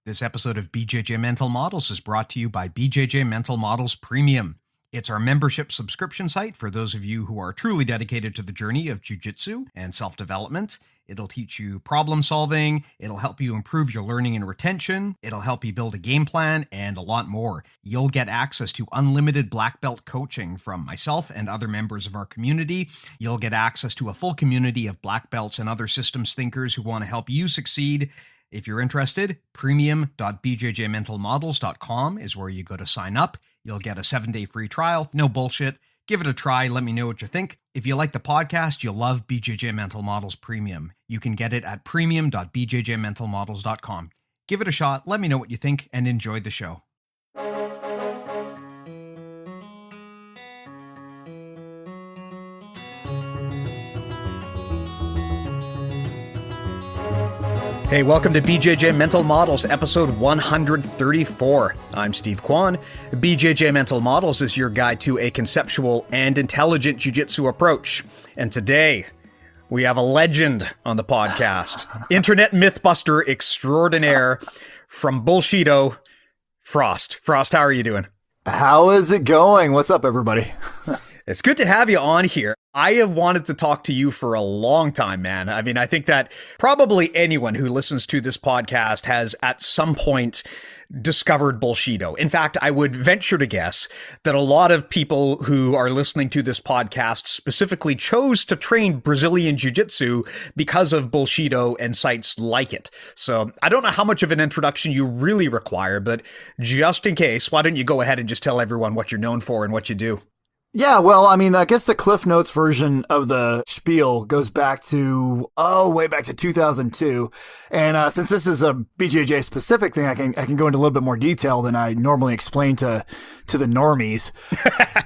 This episode of BJJ Mental Models is brought to you by BJJ Mental Models Premium. It's our membership subscription site for those of you who are truly dedicated to the journey of jiu-jitsu and self-development. It'll teach you problem solving, it'll help you improve your learning and retention, it'll help you build a game plan, and a lot more. You'll get access to unlimited black belt coaching from myself and other members of our community. You'll get access to a full community of black belts and other systems thinkers who want to help you succeed. If you're interested, premium.bjjmentalmodels.com is where you go to sign up. You'll get a 7-day free trial. No bullshit. Give it a try. Let me know what you think. If you like the podcast, you'll love BJJ Mental Models Premium. You can get it at premium.bjjmentalmodels.com. Give it a shot. Let me know what you think and enjoy the show. Hey, welcome to BJJ Mental Models, episode 134. I'm Steve Kwan. BJJ Mental Models is your guide to a conceptual and intelligent jiu-jitsu approach. And today, we have a legend on the podcast. Internet mythbuster extraordinaire from Bullshido, Phrost. Phrost, how are you doing? How is it going? What's up, everybody? It's good to have you on here. I have wanted to talk to you for a long time, man. I mean, I think that probably anyone who listens to this podcast has at some point discovered Bullshido. In fact, I would venture to guess that a lot of people who are listening to this podcast specifically chose to train Brazilian Jiu-Jitsu because of Bullshido and sites like it. So I don't know how much of an introduction you really require, but just in case, why don't you go ahead and just tell everyone what you're known for and what you do? Yeah, well, I mean, I guess the Cliff Notes version of the spiel goes back to, way back to 2002. And since this is a BJJ specific thing, I can go into a little bit more detail than I normally explain to the normies.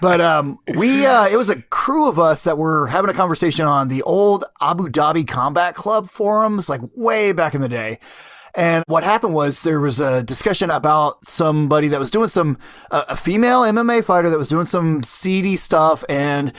But it was a crew of us that were having a conversation on the old Abu Dhabi Combat Club forums, like way back in the day. And what happened was there was a discussion about somebody that was doing a female MMA fighter that was doing some seedy stuff. And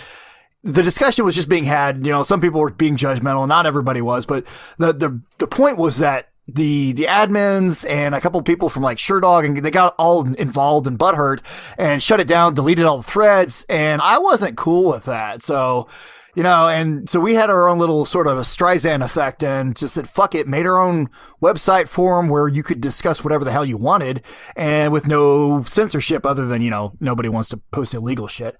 the discussion was just being had, some people were being judgmental. Not everybody was, but the point was that the admins and a couple of people from like Sherdog, and they got all involved and butthurt and shut it down, deleted all the threads. And I wasn't cool with that. So, and so we had our own little sort of a Streisand effect and just said, fuck it, made our own website forum where you could discuss whatever the hell you wanted and with no censorship other than, nobody wants to post illegal shit.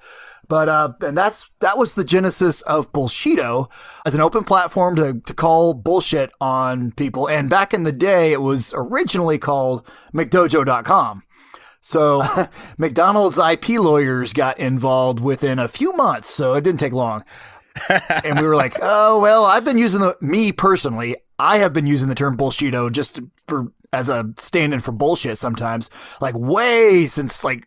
But, and that was the genesis of Bullshido as an open platform to call bullshit on people. And back in the day, it was originally called McDojo.com. So McDonald's IP lawyers got involved within a few months, so it didn't take long. And we were like, oh, well, I have been using the term Bullshido just as a stand-in for bullshit sometimes, like way since like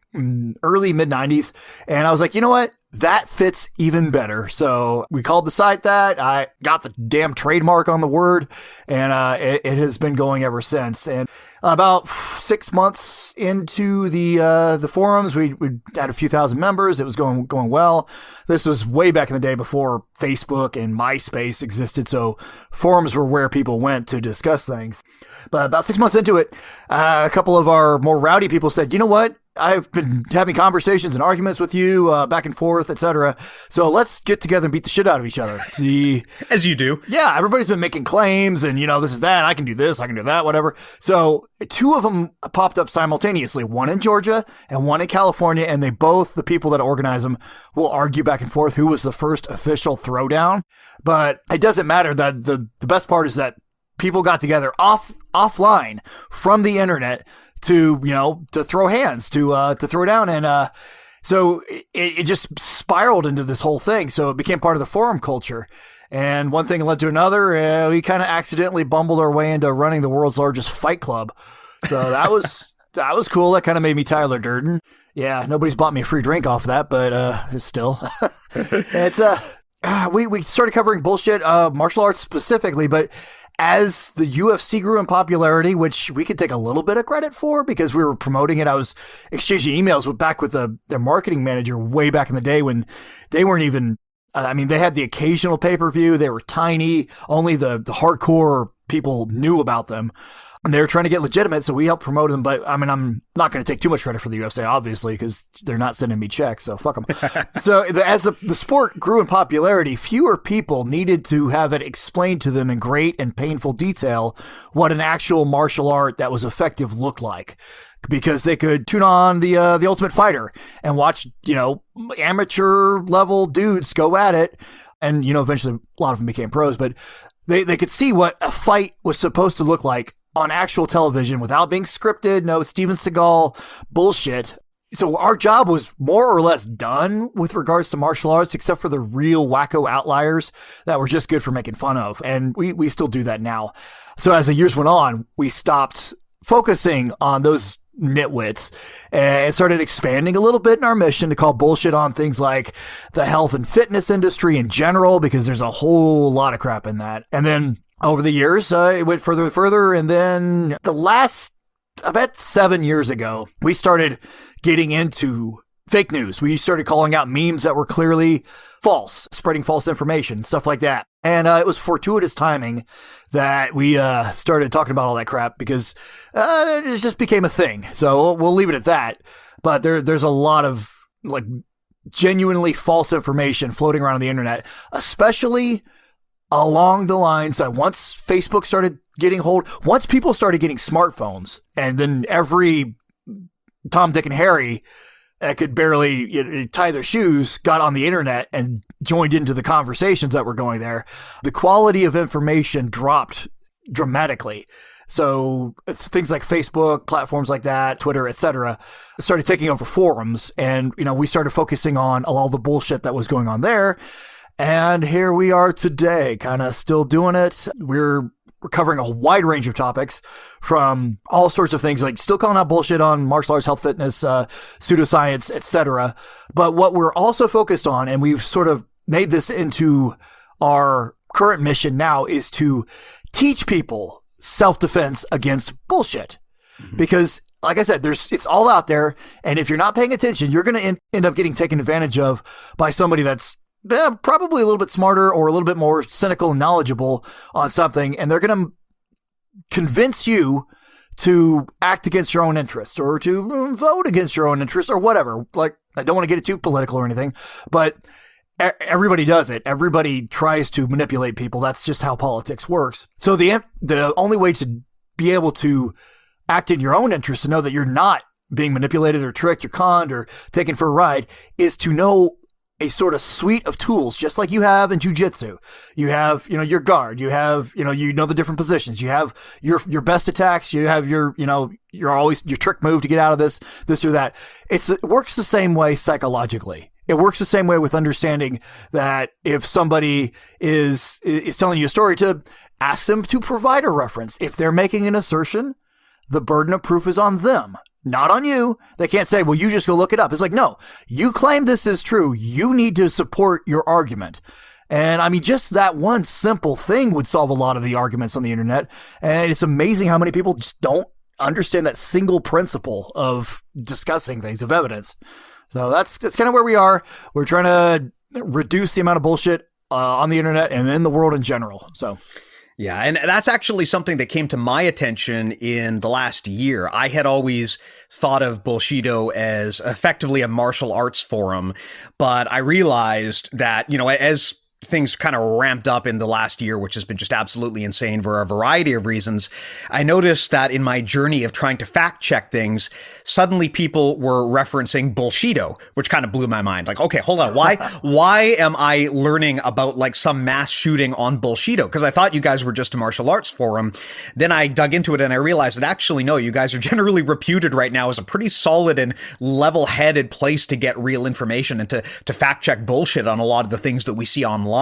early mid-90s. And I was like, you know what? That fits even better. So we called the site that. I got the damn trademark on the word, and it has been going ever since. And about 6 months into the forums, we had a few thousand members. It was going well. This was way back in the day before Facebook and MySpace existed, so forums were where people went to discuss things. But about 6 months into it, a couple of our more rowdy people said, you know what? I've been having conversations and arguments with you back and forth, etc. So let's get together and beat the shit out of each other. See, as you do. Yeah, everybody's been making claims and, this is that. I can do this. I can do that, whatever. So two of them popped up simultaneously, one in Georgia and one in California. And the people that organize them will argue back and forth who was the first official throwdown. But it doesn't matter. That the best part is that people got together offline from the internet to throw hands, to throw down. And so it just spiraled into this whole thing. So it became part of the forum culture. And one thing led to another. We kind of accidentally bumbled our way into running the world's largest fight club. So that was cool. That kind of made me Tyler Durden. Yeah, nobody's bought me a free drink off of that, but still. It's we started covering bullshit, martial arts specifically, but as the UFC grew in popularity, which we could take a little bit of credit for because we were promoting it, I was exchanging emails back with their marketing manager way back in the day when they weren't even, they had the occasional pay-per-view. They were tiny. Only the hardcore people knew about them. And they were trying to get legitimate, so we helped promote them. But I mean, I'm not going to take too much credit for the UFC, obviously, because they're not sending me checks, so fuck them. So as the sport grew in popularity, fewer people needed to have it explained to them in great and painful detail what an actual martial art that was effective looked like. Because they could tune on the Ultimate Fighter and watch, amateur level dudes go at it. And, eventually a lot of them became pros, but they could see what a fight was supposed to look like on actual television without being scripted, no Steven Seagal bullshit. So our job was more or less done with regards to martial arts, except for the real wacko outliers that were just good for making fun of. And we still do that now. So as the years went on, we stopped focusing on those nitwits and started expanding a little bit in our mission to call bullshit on things like the health and fitness industry in general, because there's a whole lot of crap in that. And then over the years, it went further and further. And then the last, about 7 years ago, we started getting into fake news. We started calling out memes that were clearly false, spreading false information, stuff like that. And it was fortuitous timing that we started talking about all that crap, because it just became a thing. So we'll leave it at that. But there's a lot of genuinely false information floating around on the internet, especially along the lines that once Facebook started getting hold, once people started getting smartphones, and then every Tom, Dick, and Harry that could barely tie their shoes got on the internet and joined into the conversations that were going there, the quality of information dropped dramatically. So things like Facebook, platforms like that, Twitter, etc., started taking over forums. And, we started focusing on all the bullshit that was going on there. And here we are today, kind of still doing it. We're covering a wide range of topics, from all sorts of things, like still calling out bullshit on martial arts, health, fitness, pseudoscience, etc. But what we're also focused on, and we've sort of made this into our current mission now, is to teach people self-defense against bullshit. Mm-hmm. Because, like I said, it's all out there, and if you're not paying attention, you're going to end up getting taken advantage of by somebody that's probably a little bit smarter or a little bit more cynical and knowledgeable on something, and they're going to convince you to act against your own interest or to vote against your own interest or whatever. Like, I don't want to get it too political or anything, but everybody does it. Everybody tries to manipulate people. That's just how politics works. So the only way to be able to act in your own interest, to know that you're not being manipulated or tricked or conned or taken for a ride, is to know a sort of suite of tools, just like you have in jiu-jitsu. You have, your guard, you have, the different positions, you have your best attacks, you have your trick move to get out of this or that. It works the same way psychologically. It works the same way with understanding that if somebody is telling you a story, to ask them to provide a reference. If they're making an assertion, the burden of proof is on them, not on you. They can't say, well, you just go look it up. It's like, no, you claim this is true. You need to support your argument. And I mean, just that one simple thing would solve a lot of the arguments on the internet. And it's amazing how many people just don't understand that single principle of discussing things, of evidence. So that's kind of where we are. We're trying to reduce the amount of bullshit on the internet and in the world in general. So yeah, and that's actually something that came to my attention in the last year. I had always thought of Bullshido as effectively a martial arts forum, but I realized that, as things kind of ramped up in the last year, which has been just absolutely insane for a variety of reasons, I noticed that in my journey of trying to fact check things, suddenly people were referencing Bullshido, which kind of blew my mind. Like, okay, hold on. Why am I learning about like some mass shooting on Bullshido? Because I thought you guys were just a martial arts forum. Then I dug into it and I realized that actually, no, you guys are generally reputed right now as a pretty solid and level-headed place to get real information and to fact check bullshit on a lot of the things that we see online.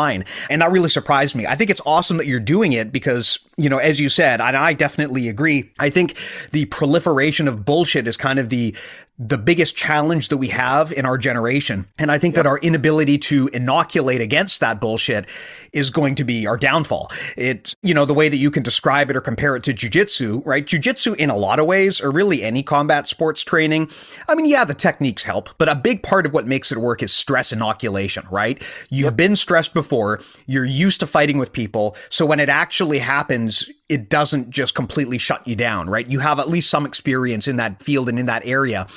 And that really surprised me. I think it's awesome that you're doing it because, as you said, and I definitely agree, I think the proliferation of bullshit is kind of the biggest challenge that we have in our generation. And I think that our inability to inoculate against that bullshit is going to be our downfall. It's, the way that you can describe it or compare it to jiu-jitsu, right? Jiu-jitsu in a lot of ways, or really any combat sports training. I mean, yeah, the techniques help, but a big part of what makes it work is stress inoculation, right? You've been stressed before. You're used to fighting with people. So when it actually happens, happens, it doesn't just completely shut you down, right? You have at least some experience in that field and in that area.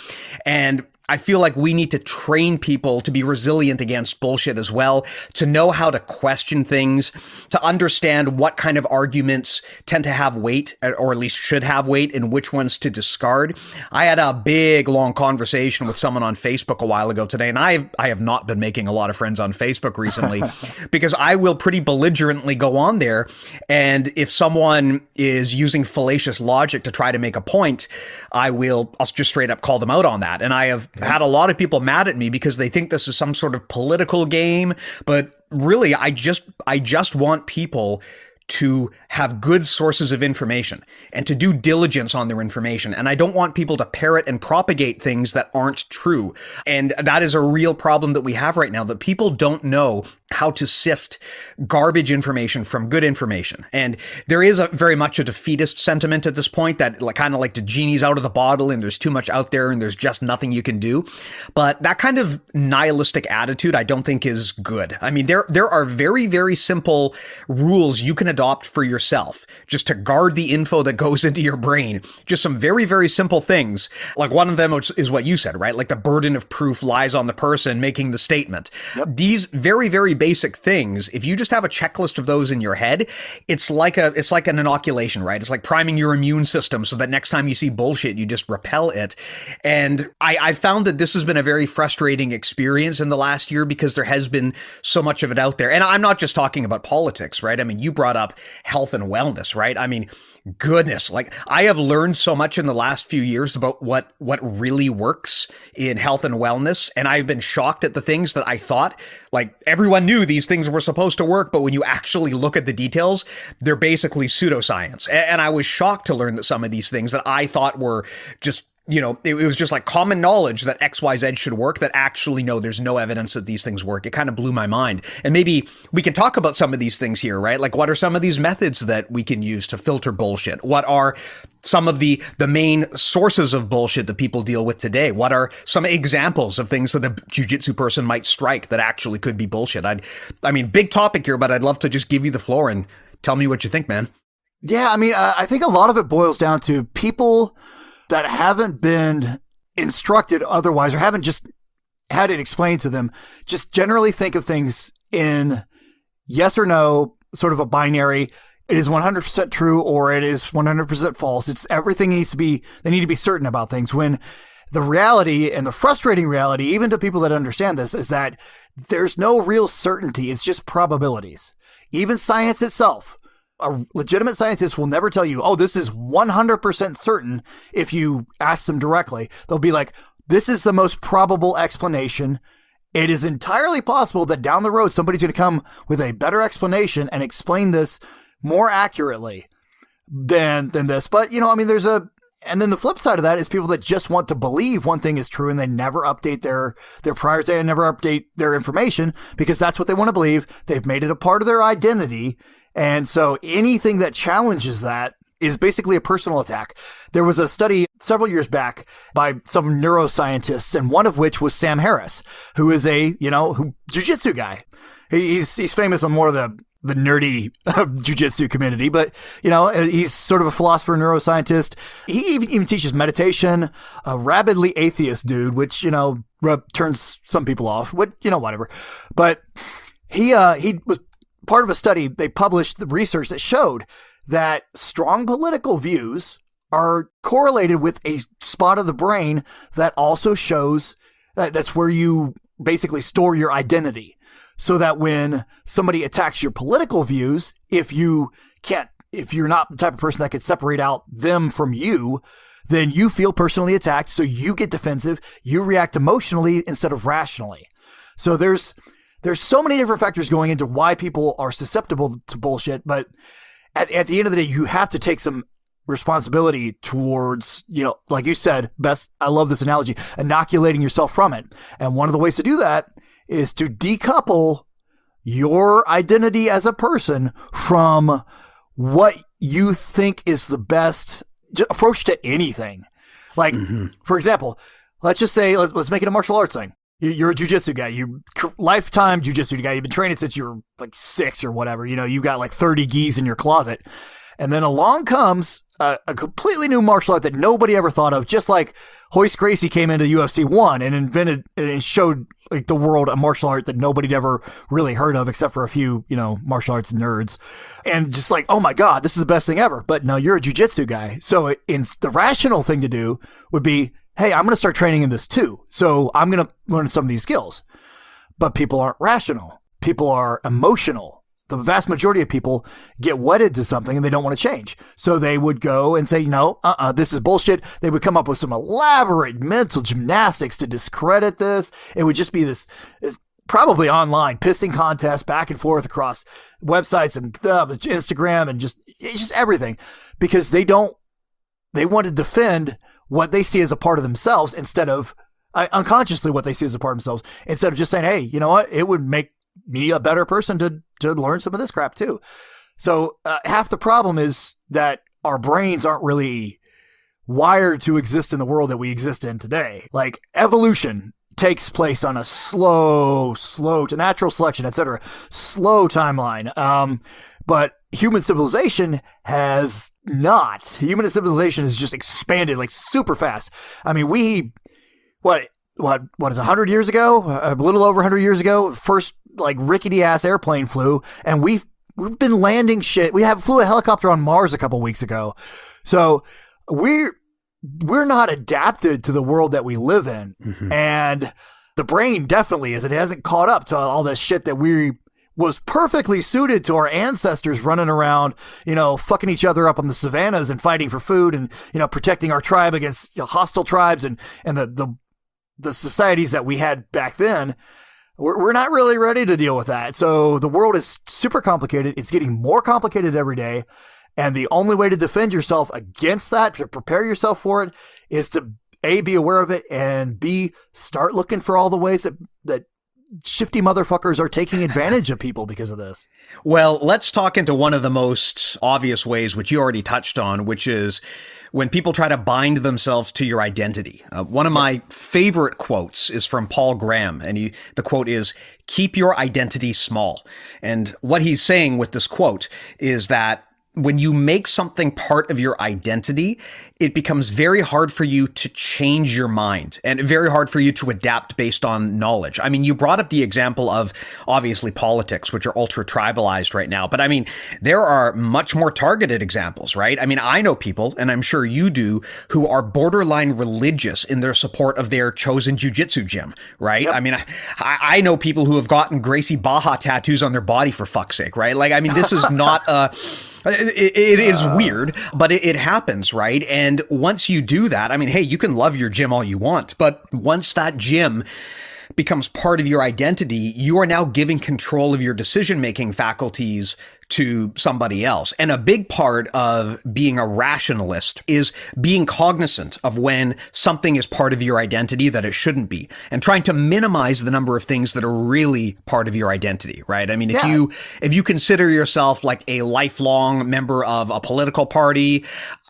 And I feel like we need to train people to be resilient against bullshit as well, to know how to question things, to understand what kind of arguments tend to have weight, or at least should have weight, and which ones to discard. I had a big, long conversation with someone on Facebook a while ago today, and I have not been making a lot of friends on Facebook recently because I will pretty belligerently go on there, and if someone is using fallacious logic to try to make a point, I'll just straight up call them out on that. And I have had a lot of people mad at me because they think this is some sort of political game, but really I just want people to have good sources of information and to do diligence on their information. And I don't want people to parrot and propagate things that aren't true. And that is a real problem that we have right now, that people don't know how to sift garbage information from good information. And there is very much a defeatist sentiment at this point, that kind of like the genie's out of the bottle and there's too much out there and there's just nothing you can do. But that kind of nihilistic attitude I don't think is good. I mean, there are very, very simple rules you can adopt for yourself just to guard the info that goes into your brain. Just some very, very simple things. Like one of them is what you said, right? Like the burden of proof lies on the person making the statement. Yep. These very, very basic things, if you just have a checklist of those in your head, it's like an inoculation, right? It's like priming your immune system so that next time you see bullshit, you just repel it. And I found that this has been a very frustrating experience in the last year because there has been so much of it out there. And I'm not just talking about politics, right? I mean, you brought up health and wellness, right? I mean, goodness, like I have learned so much in the last few years about what really works in health and wellness. And I've been shocked at the things that I thought, like everyone knew these things were supposed to work, but when you actually look at the details, they're basically pseudoscience. And I was shocked to learn that some of these things that I thought were just, it was just like common knowledge that XYZ should work, that actually, no, there's no evidence that these things work. It kind of blew my mind. And maybe we can talk about some of these things here, right? Like what are some of these methods that we can use to filter bullshit? What are some of the main sources of bullshit that people deal with today? What are some examples of things that a jiu-jitsu person might strike that actually could be bullshit? I mean, big topic here, but I'd love to just give you the floor and tell me what you think, man. Yeah, I mean, I think a lot of it boils down to people that haven't been instructed otherwise, or haven't just had it explained to them, just generally think of things in yes or no, sort of a binary. It is 100% true or it is 100% false. It's everything they need to be certain about things, when the reality, and the frustrating reality, even to people that understand this, is that there's no real certainty. It's just probabilities. Even science itself, a legitimate scientist will never tell you, oh, this is 100% certain. If you ask them directly, they'll be like, this is the most probable explanation. It is entirely possible that down the road, somebody's going to come with a better explanation and explain this more accurately than this. But, I mean, and then the flip side of that is people that just want to believe one thing is true and they never update their priors. They never update their information because that's what they want to believe. They've made it a part of their identity. And so anything that challenges that is basically a personal attack. There was a study several years back by some neuroscientists, and one of which was Sam Harris, who is a, jiu-jitsu guy. He's famous on more of the nerdy jiu-jitsu community, but, he's sort of a philosopher, neuroscientist. He even teaches meditation, a rabidly atheist dude, which, turns some people off, whatever. But he was part of a study. They published the research that showed that strong political views are correlated with a spot of the brain that also shows that's where you basically store your identity. So that when somebody attacks your political views, if you're not the type of person that could separate out them from you, then you feel personally attacked. So you get defensive, you react emotionally instead of rationally. So there's so many different factors going into why people are susceptible to bullshit. But at the end of the day, you have to take some responsibility towards, like you said, I love this analogy, inoculating yourself from it. And one of the ways to do that is to decouple your identity as a person from what you think is the best approach to anything. Like, for example, let's just say, let's make it a martial arts thing. You're a jiu-jitsu guy. You lifetime jiu-jitsu guy. You've been training since you were like 6 or whatever. You've got like 30 gis in your closet. And then along comes a completely new martial art that nobody ever thought of, just like Hoist Gracie came into UFC 1 and invented and showed like the world a martial art that nobody'd ever really heard of except for a few, martial arts nerds. And just like, oh my God, this is the best thing ever. But no, you're a jiu-jitsu guy. So the rational thing to do would be, hey, I'm going to start training in this too. So I'm going to learn some of these skills. But people aren't rational. People are emotional. The vast majority of people get wedded to something and they don't want to change. So they would go and say, no, this is bullshit. They would come up with some elaborate mental gymnastics to discredit this. It would just be this probably online pissing contest back and forth across websites and Instagram and just everything, because they want to defend what they see as a part of themselves instead of unconsciously what they see as a part of themselves, instead of just saying, hey, you know what? It would make me a better person to learn some of this crap too. So half the problem is that our brains aren't really wired to exist in the world that we exist in today. Like evolution takes place on a slow to natural selection, etc., slow timeline. But human civilization has not. Human civilization has just expanded like super fast. I mean, what is 100 years ago? A little over 100 years ago, first like rickety ass airplane flew, and we've been landing shit. We flew a helicopter on Mars a couple weeks ago. So we're not adapted to the world that we live in. Mm-hmm. And the brain definitely is. It hasn't caught up to all this shit that was perfectly suited to our ancestors running around, fucking each other up on the savannas and fighting for food and, protecting our tribe against hostile tribes and the societies that we had back then. We're not really ready to deal with that. So the world is super complicated. It's getting more complicated every day. And the only way to defend yourself against that, to prepare yourself for it, is to A, be aware of it, and B, start looking for all the ways that shifty motherfuckers are taking advantage of people because of this. Well, let's talk into one of the most obvious ways, which you already touched on, which is when people try to bind themselves to your identity. One of my favorite quotes is from Paul Graham, and the quote is, "Keep your identity small." And what he's saying with this quote is that when you make something part of your identity, it becomes very hard for you to change your mind and very hard for you to adapt based on knowledge. I mean, you brought up the example of obviously politics, which are ultra tribalized right now. But I mean, there are much more targeted examples, right? I mean, I know people, and I'm sure you do, who are borderline religious in their support of their chosen jiu-jitsu gym, right? Yep. I mean, I know people who have gotten Gracie Baja tattoos on their body, for fuck's sake, right? Like, I mean, this is not it is weird, but it happens, right? And once you do that, I mean, hey, you can love your gym all you want, but once that gym becomes part of your identity, you are now giving control of your decision-making faculties to somebody else. And a big part of being a rationalist is being cognizant of when something is part of your identity that it shouldn't be, and trying to minimize the number of things that are really part of your identity, right? I mean, if you consider yourself like a lifelong member of a political party,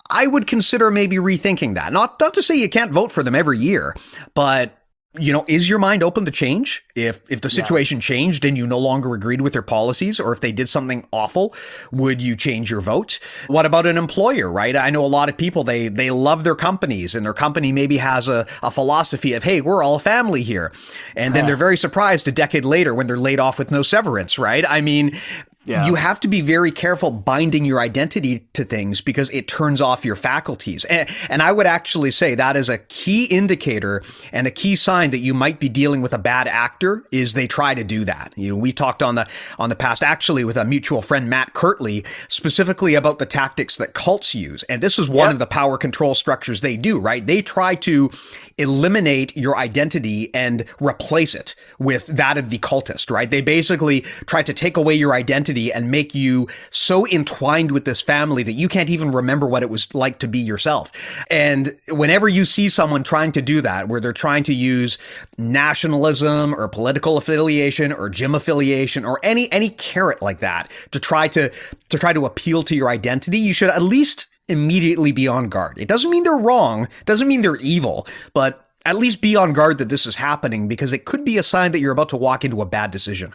I would consider maybe rethinking that. Not to say you can't vote for them every year, but is your mind open to change? If the situation changed and you no longer agreed with their policies, or if they did something awful, would you change your vote? What about an employer, right? I know a lot of people, they love their companies, and their company maybe has a philosophy of, hey, we're all a family here. And then they're very surprised a decade later when they're laid off with no severance, right? I mean, you have to be very careful binding your identity to things because it turns off your faculties. And I would actually say that is a key indicator and a key sign that you might be dealing with a bad actor is they try to do that. We talked on the past actually with a mutual friend, Matt Kirtley, specifically about the tactics that cults use. And this is one of the power control structures they do, right? They try to eliminate your identity and replace it with that of the cultist, right? They basically try to take away your identity and make you so entwined with this family that you can't even remember what it was like to be yourself. And whenever you see someone trying to do that, where they're trying to use nationalism or political affiliation or gym affiliation or any carrot like that to try to appeal to your identity, you should at least immediately be on guard. It doesn't mean they're wrong, doesn't mean they're evil, but at least be on guard that this is happening, because it could be a sign that you're about to walk into a bad decision.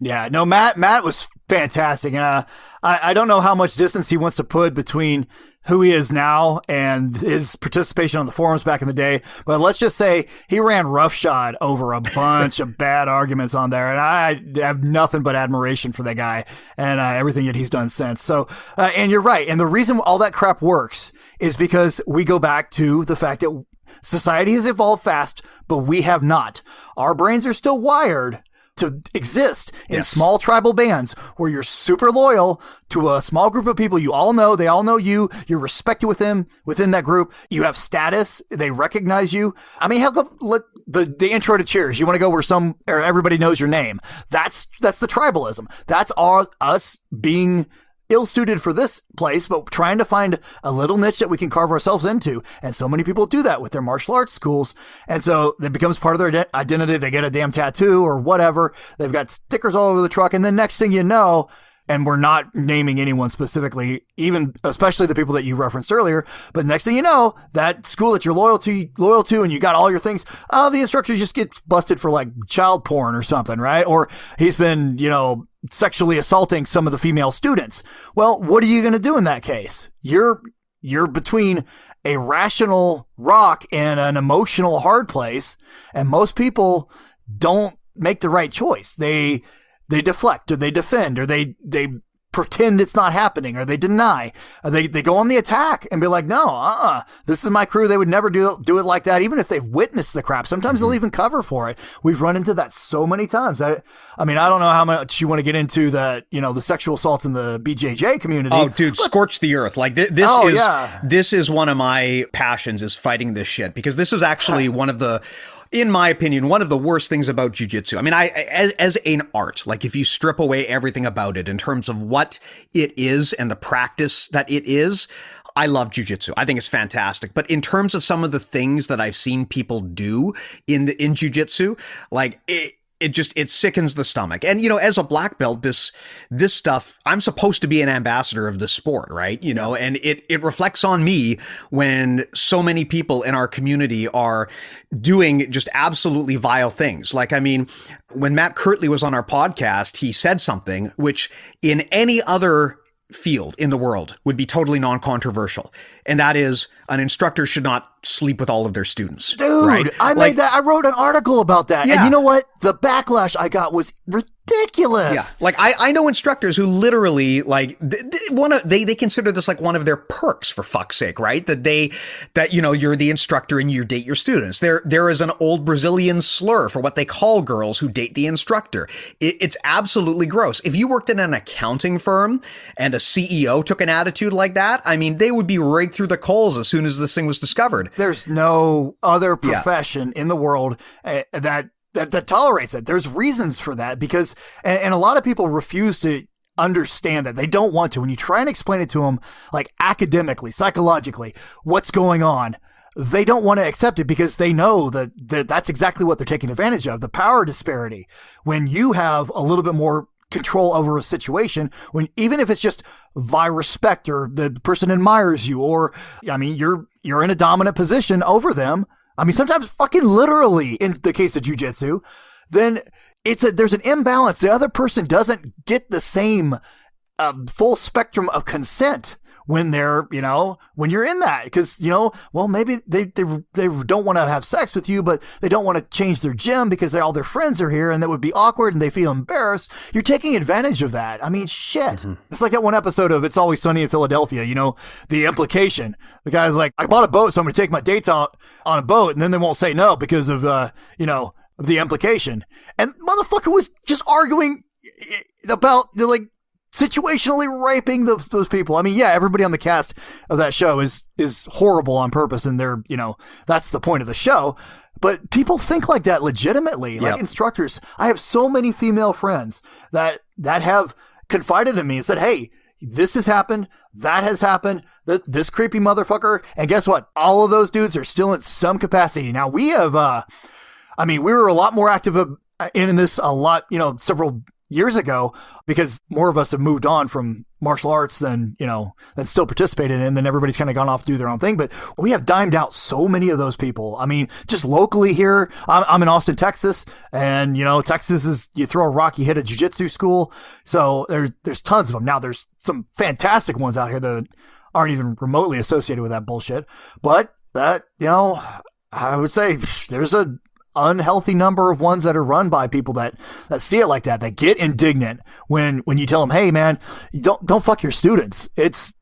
Yeah, no, Matt was fantastic. And I don't know how much distance he wants to put between who he is now and his participation on the forums back in the day. But let's just say he ran roughshod over a bunch of bad arguments on there. And I have nothing but admiration for that guy and everything that he's done since. So, and you're right. And the reason all that crap works is because we go back to the fact that society has evolved fast, but we have not. Our brains are still wired to exist in small tribal bands where you're super loyal to a small group of people you all know. They all know you. You're respected within that group. You have status. They recognize you. I mean, hell, the intro to Cheers. You want to go where everybody knows your name. That's the tribalism. That's us being ill-suited for this place, but trying to find a little niche that we can carve ourselves into. And so many people do that with their martial arts schools. And so it becomes part of their identity. They get a damn tattoo or whatever. They've got stickers all over the truck. And then next thing you know, and we're not naming anyone specifically, even especially the people that you referenced earlier, but next thing you know, that school that you're loyal to and you got all your things, the instructor just gets busted for like child porn or something, right? Or he's been, sexually assaulting some of the female students. Well, what are you going to do in that case? You're between a rational rock and an emotional hard place, and most people don't make the right choice. They deflect, or they defend, or they pretend it's not happening, or they deny. They go on the attack and be like, no, this is my crew. They would never do it like that, even if they've witnessed the crap. Sometimes they'll even cover for it. We've run into that so many times. I mean, I don't know how much you want to get into the sexual assaults in the BJJ community. Oh, dude, scorch the earth. Like this is one of my passions, is fighting this shit, because this is actually in my opinion, one of the worst things about jiu-jitsu. I mean, as an art, like if you strip away everything about it in terms of what it is and the practice that it is, I love jiu-jitsu. I think it's fantastic. But in terms of some of the things that I've seen people do in jiu-jitsu, like it sickens the stomach. And, as a black belt, this stuff, I'm supposed to be an ambassador of the sport, right? And it reflects on me when so many people in our community are doing just absolutely vile things. Like, I mean, when Matt Kirtley was on our podcast, he said something which in any other field in the world would be totally non-controversial. And that is, an instructor should not sleep with all of their students. Dude, right? I wrote an article about that. Yeah. And you know what? The backlash I got was ridiculous. Yeah. Like I know instructors who literally they consider this like one of their perks, for fuck's sake, right? That you're the instructor and you date your students. There is an old Brazilian slur for what they call girls who date the instructor. It's absolutely gross. If you worked in an accounting firm and a CEO took an attitude like that, I mean, they would be raked through the coals as soon as this thing was discovered. There's no other profession in the world that tolerates it. There's reasons for that, because, and a lot of people refuse to understand that. They don't want to. When you try and explain it to them, like academically, psychologically, what's going on, they don't want to accept it, because they know that that's exactly what they're taking advantage of. The power disparity. When you have a little bit more control over a situation, when even if it's just by respect, or the person admires you, or I mean, you're in a dominant position over them. I mean, sometimes fucking literally in the case of jiu-jitsu, then there's an imbalance. The other person doesn't get the same full spectrum of consent when they're, when you're in that, because, well, maybe they don't want to have sex with you, but they don't want to change their gym because all their friends are here and that would be awkward and they feel embarrassed. You're taking advantage of that. I mean, shit. Mm-hmm. It's like that one episode of It's Always Sunny in Philadelphia, the implication. The guy's like, I bought a boat, so I'm going to take my dates out on a boat, and then they won't say no because of, the implication. And motherfucker was just arguing about, situationally raping those people. I mean, yeah, everybody on the cast of that show is horrible on purpose, and they're, that's the point of the show. But people think like that legitimately, like instructors. I have so many female friends that have confided in me and said, hey, this has happened, that has happened, this creepy motherfucker. And guess what? All of those dudes are still in some capacity. Now we have, we were a lot more active in this several years ago, because more of us have moved on from martial arts than still participated in, then everybody's kind of gone off to do their own thing. But we have dimed out so many of those people. I mean, just locally here, I'm in Austin, Texas, and Texas is, you throw a rock, you hit a jiu-jitsu school. So there's tons of them. Now there's some fantastic ones out here that aren't even remotely associated with that bullshit. But that, I would say there's a unhealthy number of ones that are run by people that see it like that get indignant when you tell them, hey man, don't fuck your students. That's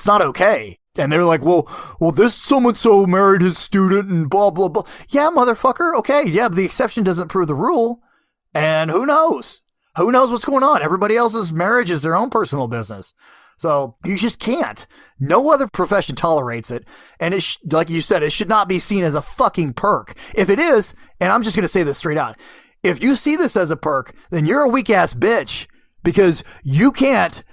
not okay. And they're like, well, this so-and-so married his student and blah, blah, blah. Yeah, motherfucker. Okay. Yeah. But the exception doesn't prove the rule. And who knows what's going on? Everybody else's marriage is their own personal business. So you just can't. No other profession tolerates it. And like you said, it should not be seen as a fucking perk. If it is, and I'm just going to say this straight out, if you see this as a perk, then you're a weak ass bitch, because you can't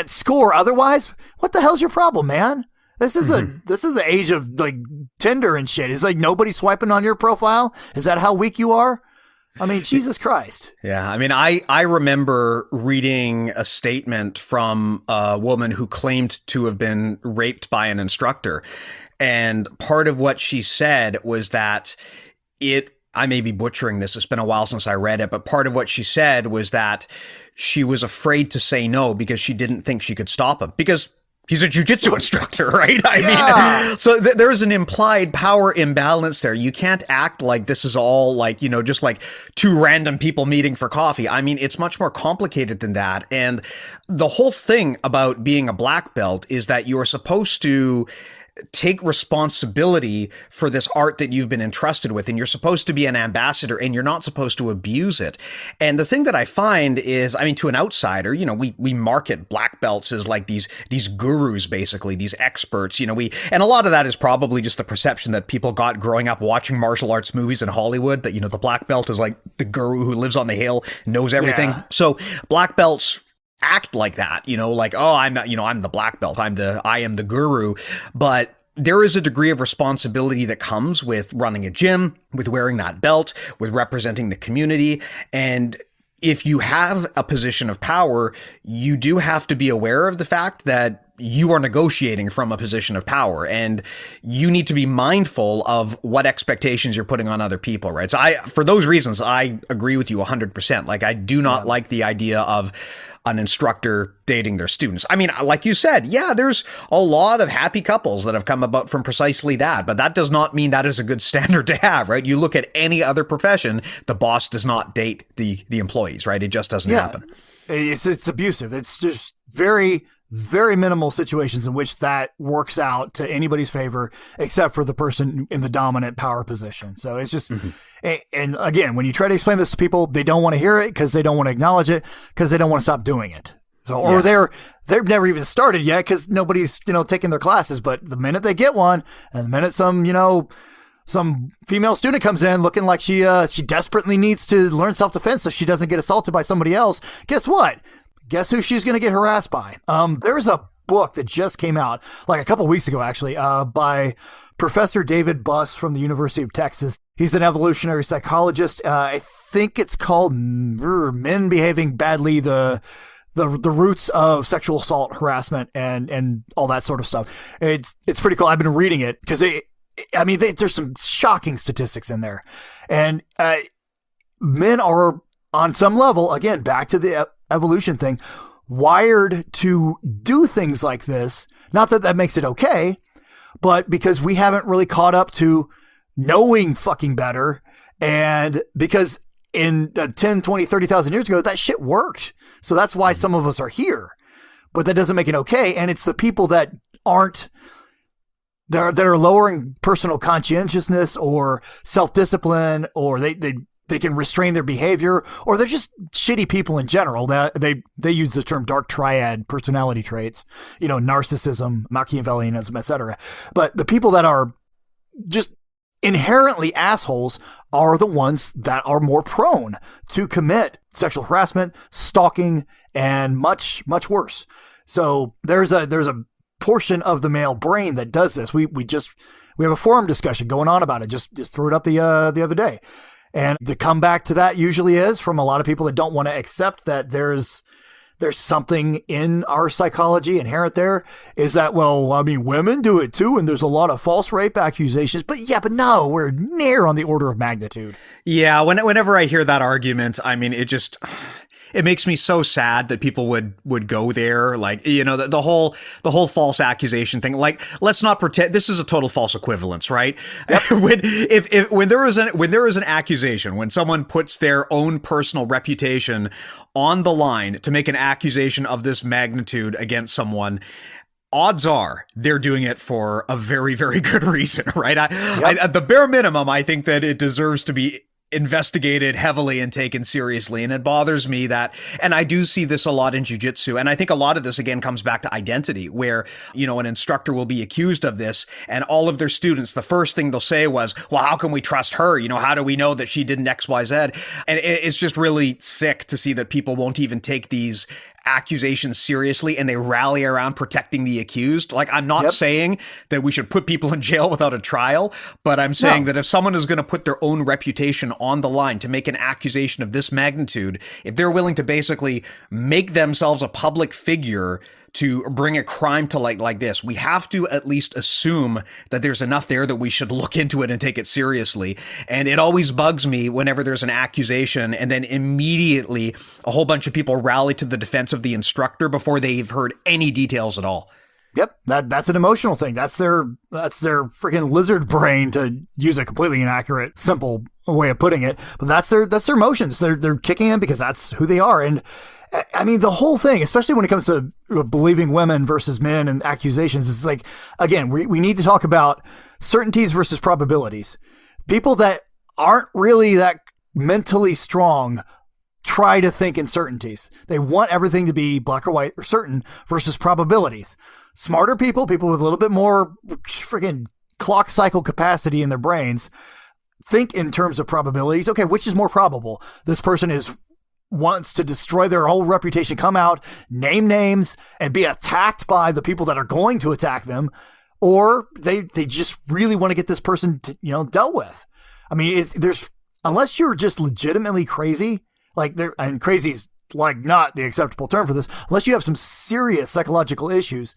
score otherwise. What the hell's your problem, man? This is the age of like Tinder and shit. It's like nobody swiping on your profile. Is that how weak you are? I mean, Jesus Christ. Yeah. I mean, I remember reading a statement from a woman who claimed to have been raped by an instructor. And part of what she said was that I may be butchering this. It's been a while since I read it, but part of what she said was that she was afraid to say no because she didn't think she could stop him, because he's a jiu-jitsu instructor, right? I mean, so there's an implied power imbalance there. You can't act like this is all like, just like two random people meeting for coffee. I mean, it's much more complicated than that. And the whole thing about being a black belt is that you're supposed to take responsibility for this art that you've been entrusted with, and you're supposed to be an ambassador, and you're not supposed to abuse it. And the thing that I find is, I mean, to an outsider, we market black belts as like these gurus, basically, these experts, and a lot of that is probably just the perception that people got growing up watching martial arts movies in Hollywood, that, the black belt is like the guru who lives on the hill, knows everything. Yeah. So black belts act like that, like, oh, I'm not, I'm the black belt, I am the guru. But there is a degree of responsibility that comes with running a gym, with wearing that belt, with representing the community. And if you have a position of power, you do have to be aware of the fact that you are negotiating from a position of power, and you need to be mindful of what expectations you're putting on other people, right? So for those reasons, I agree with you 100%. Like, I do not like the idea of an instructor dating their students. I mean, like you said, yeah, there's a lot of happy couples that have come about from precisely that, but that does not mean that is a good standard to have, right? You look at any other profession, the boss does not date the employees, right? It just doesn't happen. It's abusive. It's just very, very minimal situations in which that works out to anybody's favor, except for the person in the dominant power position. So it's just, and again, when you try to explain this to people, they don't want to hear it because they don't want to acknowledge it, because they don't want to stop doing it. So, or they've never even started yet because nobody's, taking their classes. But the minute they get one, and the minute some female student comes in looking like she desperately needs to learn self-defense so she doesn't get assaulted by somebody else, guess what? Guess who she's going to get harassed by? There's a book that just came out like a couple weeks ago, actually, by Professor David Buss from the University of Texas. He's an evolutionary psychologist. I think it's called Men Behaving Badly, the roots of sexual assault, harassment, and all that sort of stuff. It's pretty cool. I've been reading it because there's some shocking statistics in there. And men are, on some level, again, back to the evolution thing, wired to do things like this. Not that makes it okay, but because we haven't really caught up to knowing fucking better. And because in 10, 20, 30,000 years ago, that shit worked. So that's why some of us are here, but that doesn't make it okay. And it's the people that that are lowering personal conscientiousness or self-discipline, or they can restrain their behavior, or they're just shitty people in general. They use the term dark triad personality traits, narcissism, Machiavellianism, etc. But the people that are just inherently assholes are the ones that are more prone to commit sexual harassment, stalking, and much, much worse. So there's a portion of the male brain that does this. We have a forum discussion going on about it. Just threw it up the other day. And the comeback to that usually is from a lot of people that don't want to accept that there's something in our psychology inherent there, is that, well, I mean, women do it too, and there's a lot of false rape accusations. But no, we're near on the order of magnitude. Yeah, whenever I hear that argument, I mean, it makes me so sad that people would go there. Like, you know, the whole false accusation thing. Like, let's not pretend this is a total false equivalence, right? Yep. when there is an accusation, when someone puts their own personal reputation on the line to make an accusation of this magnitude against someone, odds are they're doing it for a very, very good reason, right? At the bare minimum, I think that it deserves to be investigated heavily and taken seriously. And it bothers me that, and I do see this a lot in jiu-jitsu. And I think a lot of this, again, comes back to identity, where, you know, an instructor will be accused of this, and all of their students, the first thing they'll say was, well, how can we trust her? You know, how do we know that she didn't X, Y, Z? And it's just really sick to see that people won't even take these accusations seriously, and they rally around protecting the accused. Like, I'm not saying that we should put people in jail without a trial, but I'm saying that if someone is going to put their own reputation on the line to make an accusation of this magnitude, if they're willing to basically make themselves a public figure to bring a crime to light like this, we have to at least assume that there's enough there that we should look into it and take it seriously. And it always bugs me whenever there's an accusation and then immediately a whole bunch of people rally to the defense of the instructor before they've heard any details at all. Yep, that's an emotional thing. That's their freaking lizard brain, to use a completely inaccurate, simple way of putting it. But that's their emotions. They're kicking in because that's who they are. And I mean, the whole thing, especially when it comes to believing women versus men and accusations, is like, again, we need to talk about certainties versus probabilities. People that aren't really that mentally strong try to think in certainties. They want everything to be black or white or certain versus probabilities. Smarter people with a little bit more freaking clock cycle capacity in their brains, think in terms of probabilities. Okay, which is more probable? This person wants to destroy their whole reputation, come out, name names, and be attacked by the people that are going to attack them, or they just really want to get this person dealt with. I mean, unless you're just legitimately crazy, and crazy's like not the acceptable term for this, unless you have some serious psychological issues,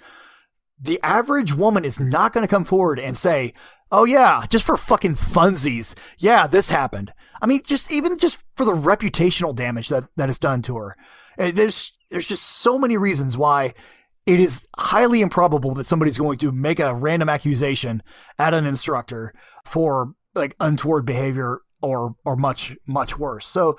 the average woman is not going to come forward and say, oh yeah, just for fucking funsies, yeah, this happened. I mean, just for the reputational damage that is done to her. There's just so many reasons why it is highly improbable that somebody's going to make a random accusation at an instructor for like untoward behavior or much, much worse. So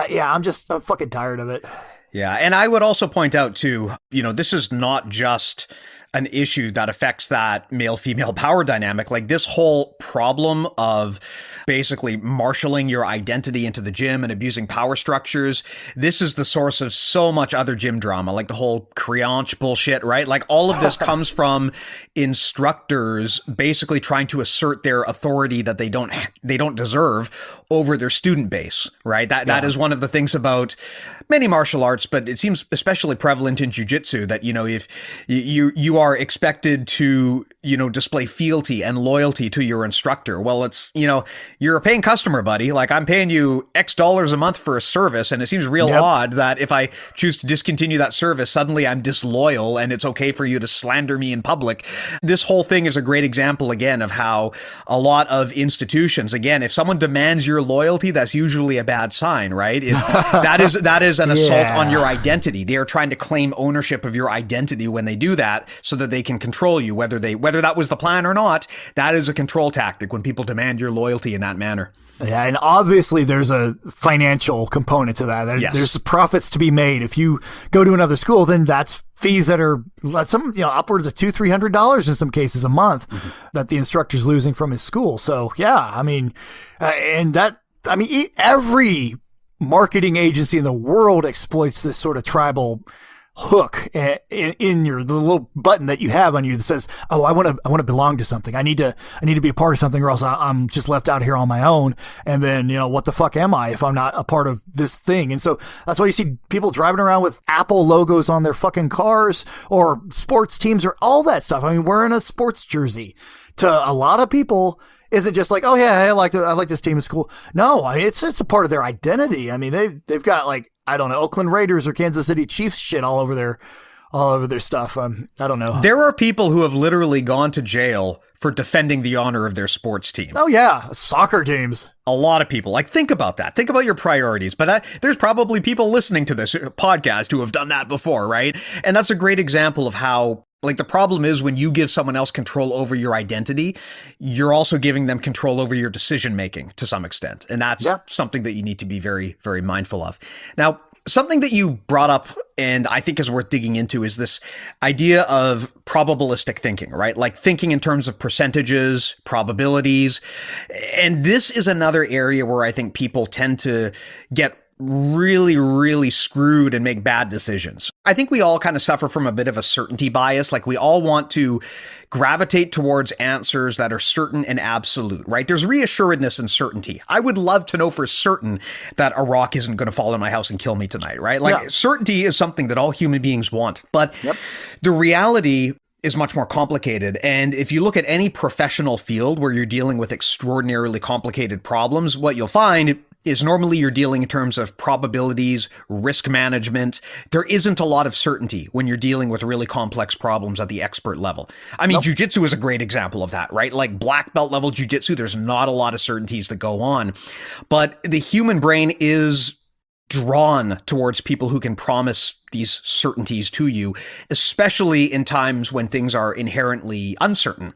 yeah, I'm fucking tired of it. Yeah. And I would also point out too, this is not just an issue that affects that male-female power dynamic. Like, this whole problem of basically marshaling your identity into the gym and abusing power structures, this is the source of so much other gym drama, like the whole creanche bullshit, right? Like, all of this comes from instructors basically trying to assert their authority that they don't deserve over their student base, right? That is one of the things about many martial arts, but it seems especially prevalent in jiu-jitsu that, if you are expected to, display fealty and loyalty to your instructor. Well, it's, you're a paying customer, buddy. Like, I'm paying you X dollars a month for a service, and it seems real odd that if I choose to discontinue that service, suddenly I'm disloyal and it's okay for you to slander me in public. This whole thing is a great example, again, of how a lot of institutions, again, if someone demands your loyalty, that's usually a bad sign, right? That is an assault on your identity. They are trying to claim ownership of your identity when they do that, so that they can control you, whether that was the plan or not. That is a control tactic when people demand your loyalty in that manner. Yeah, and obviously there's a financial component to that. There's profits to be made. If you go to another school, then that's fees that are upwards of $200-$300 in some cases a month that the instructor's losing from his school. So yeah, I mean, every marketing agency in the world exploits this sort of tribal hook in the little button that you have on you that says, oh, I want to belong to something. I need to be a part of something, or else I'm just left out here on my own. And then, what the fuck am I if I'm not a part of this thing? And so that's why you see people driving around with Apple logos on their fucking cars, or sports teams, or all that stuff. I mean, wearing a sports jersey to a lot of people isn't just like, oh yeah, I like this team, it's cool. No, I mean, it's a part of their identity. I mean, they've got like, I don't know, Oakland Raiders or Kansas City Chiefs shit all over their stuff. I don't know. There are people who have literally gone to jail for defending the honor of their sports team. Oh yeah, soccer teams. A lot of people. Like, think about that. Think about your priorities. But there's probably people listening to this podcast who have done that before, right? And that's a great example of how, like, the problem is when you give someone else control over your identity, you're also giving them control over your decision making to some extent. And that's something that you need to be very, very mindful of. Now, something that you brought up and I think is worth digging into is this idea of probabilistic thinking, right? Like thinking in terms of percentages, probabilities. And this is another area where I think people tend to get really, really screwed and make bad decisions. I think we all kind of suffer from a bit of a certainty bias. Like we all want to gravitate towards answers that are certain and absolute, right? There's reassuredness and certainty. I would love to know for certain that a rock isn't going to fall in my house and kill me tonight, right? Like certainty is something that all human beings want. But the reality is much more complicated. And if you look at any professional field where you're dealing with extraordinarily complicated problems, what you'll find is normally you're dealing in terms of probabilities, risk management. There isn't a lot of certainty when you're dealing with really complex problems at the expert level. I mean, jiu-jitsu is a great example of that, right? Like black belt level jiu-jitsu, there's not a lot of certainties that go on. But the human brain is drawn towards people who can promise these certainties to you, especially in times when things are inherently uncertain.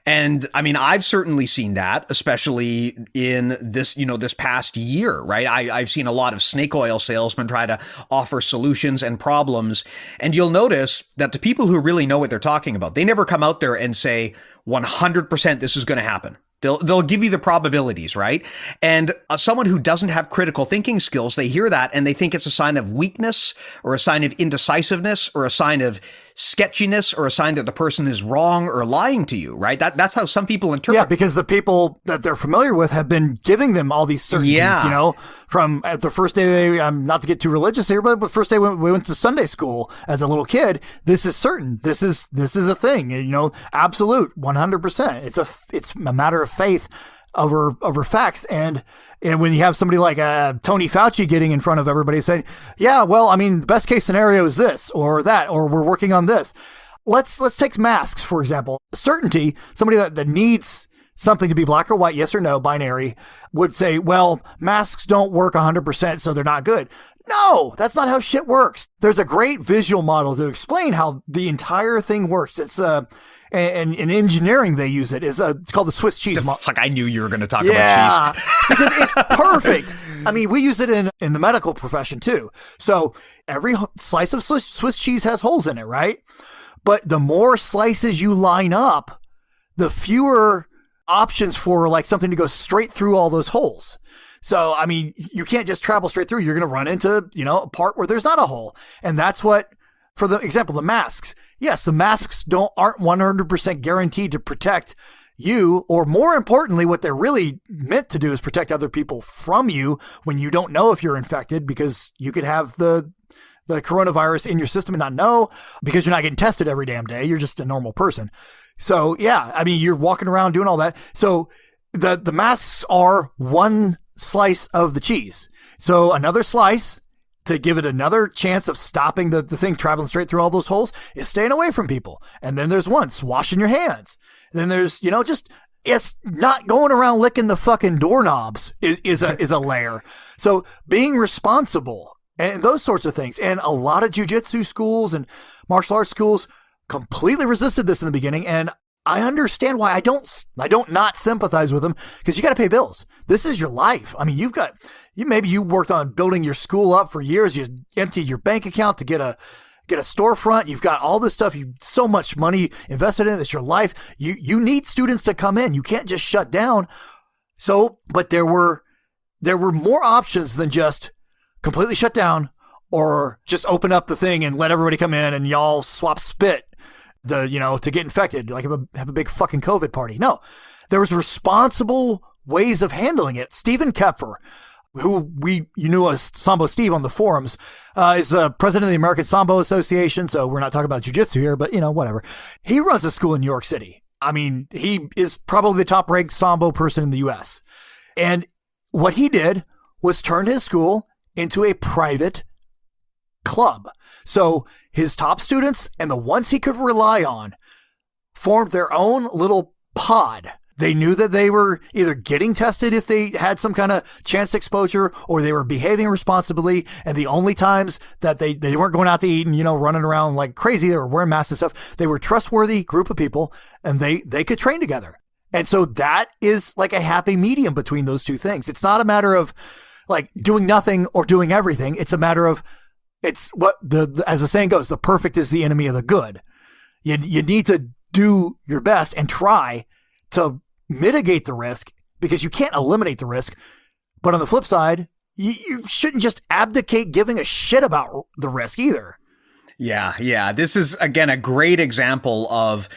And I mean, I've certainly seen that, especially in this, this past year, right? I've seen a lot of snake oil salesmen try to offer solutions and problems. And you'll notice that the people who really know what they're talking about, they never come out there and say 100% this is going to happen. They'll give you the probabilities, right? And someone who doesn't have critical thinking skills, they hear that and they think it's a sign of weakness or a sign of indecisiveness or a sign of sketchiness or a sign that the person is wrong or lying to you, right? That's how some people interpret. Yeah, because the people that they're familiar with have been giving them all these certainties, from the first day not to get too religious here, but the first day we went to Sunday school as a little kid, this is certain. This is a thing, absolute 100%. It's a matter of faith over facts. And when you have somebody like Tony Fauci getting in front of everybody saying, yeah, well, I mean, the best case scenario is this or that, or we're working on this. Let's take masks, for example. Certainty, somebody that needs something to be black or white, yes or no, binary, would say, well, masks don't work 100%, so they're not good. No, that's not how shit works. There's a great visual model to explain how the entire thing works. It's and in engineering, they use it. It's called the Swiss cheese model. Fuck, I knew you were going to talk about cheese. Because it's perfect. I mean, we use it in the medical profession too. So every slice of Swiss cheese has holes in it, right? But the more slices you line up, the fewer options for like something to go straight through all those holes. So, I mean, you can't just travel straight through. You're going to run into, a part where there's not a hole. And that's what, for the example, the masks. Yes, the masks aren't 100% guaranteed to protect you, or more importantly, what they're really meant to do is protect other people from you when you don't know if you're infected, because you could have the coronavirus in your system and not know because you're not getting tested every damn day. You're just a normal person. So yeah, I mean, you're walking around doing all that. So the masks are one slice of the cheese. So another slice to give it another chance of stopping the thing traveling straight through all those holes is staying away from people. And then there's washing your hands. And then there's, it's not going around licking the fucking doorknobs is a layer. So being responsible and those sorts of things. And a lot of jiu-jitsu schools and martial arts schools completely resisted this in the beginning. And I understand why. I don't not sympathize with them, because you got to pay bills. This is your life. I mean, maybe you worked on building your school up for years. You emptied your bank account to get a storefront. You've got all this stuff. So much money invested in it. It's your life. You need students to come in. You can't just shut down. So, but there were more options than just completely shut down or just open up the thing and let everybody come in and y'all swap spit to get infected, like have a big fucking COVID party. No, there was responsible ways of handling it. Stephen Kepfer, who you knew as Sambo Steve on the forums, is the president of the American Sambo Association. So we're not talking about jiu-jitsu here, but whatever. He runs a school in New York City. I mean, he is probably the top ranked Sambo person in the US. And what he did was turn his school into a private club. So his top students and the ones he could rely on formed their own little pod. They knew that they were either getting tested if they had some kind of chance exposure, or they were behaving responsibly. And the only times that they weren't going out to eat and, running around like crazy, they were wearing masks and stuff. They were a trustworthy group of people, and they could train together. And so that is like a happy medium between those two things. It's not a matter of like doing nothing or doing everything. It's a matter of, it's what as the saying goes, the perfect is the enemy of the good. You need to do your best and try to mitigate the risk, because you can't eliminate the risk. But on the flip side, you shouldn't just abdicate giving a shit about the risk either. Yeah. This is, again, a great example of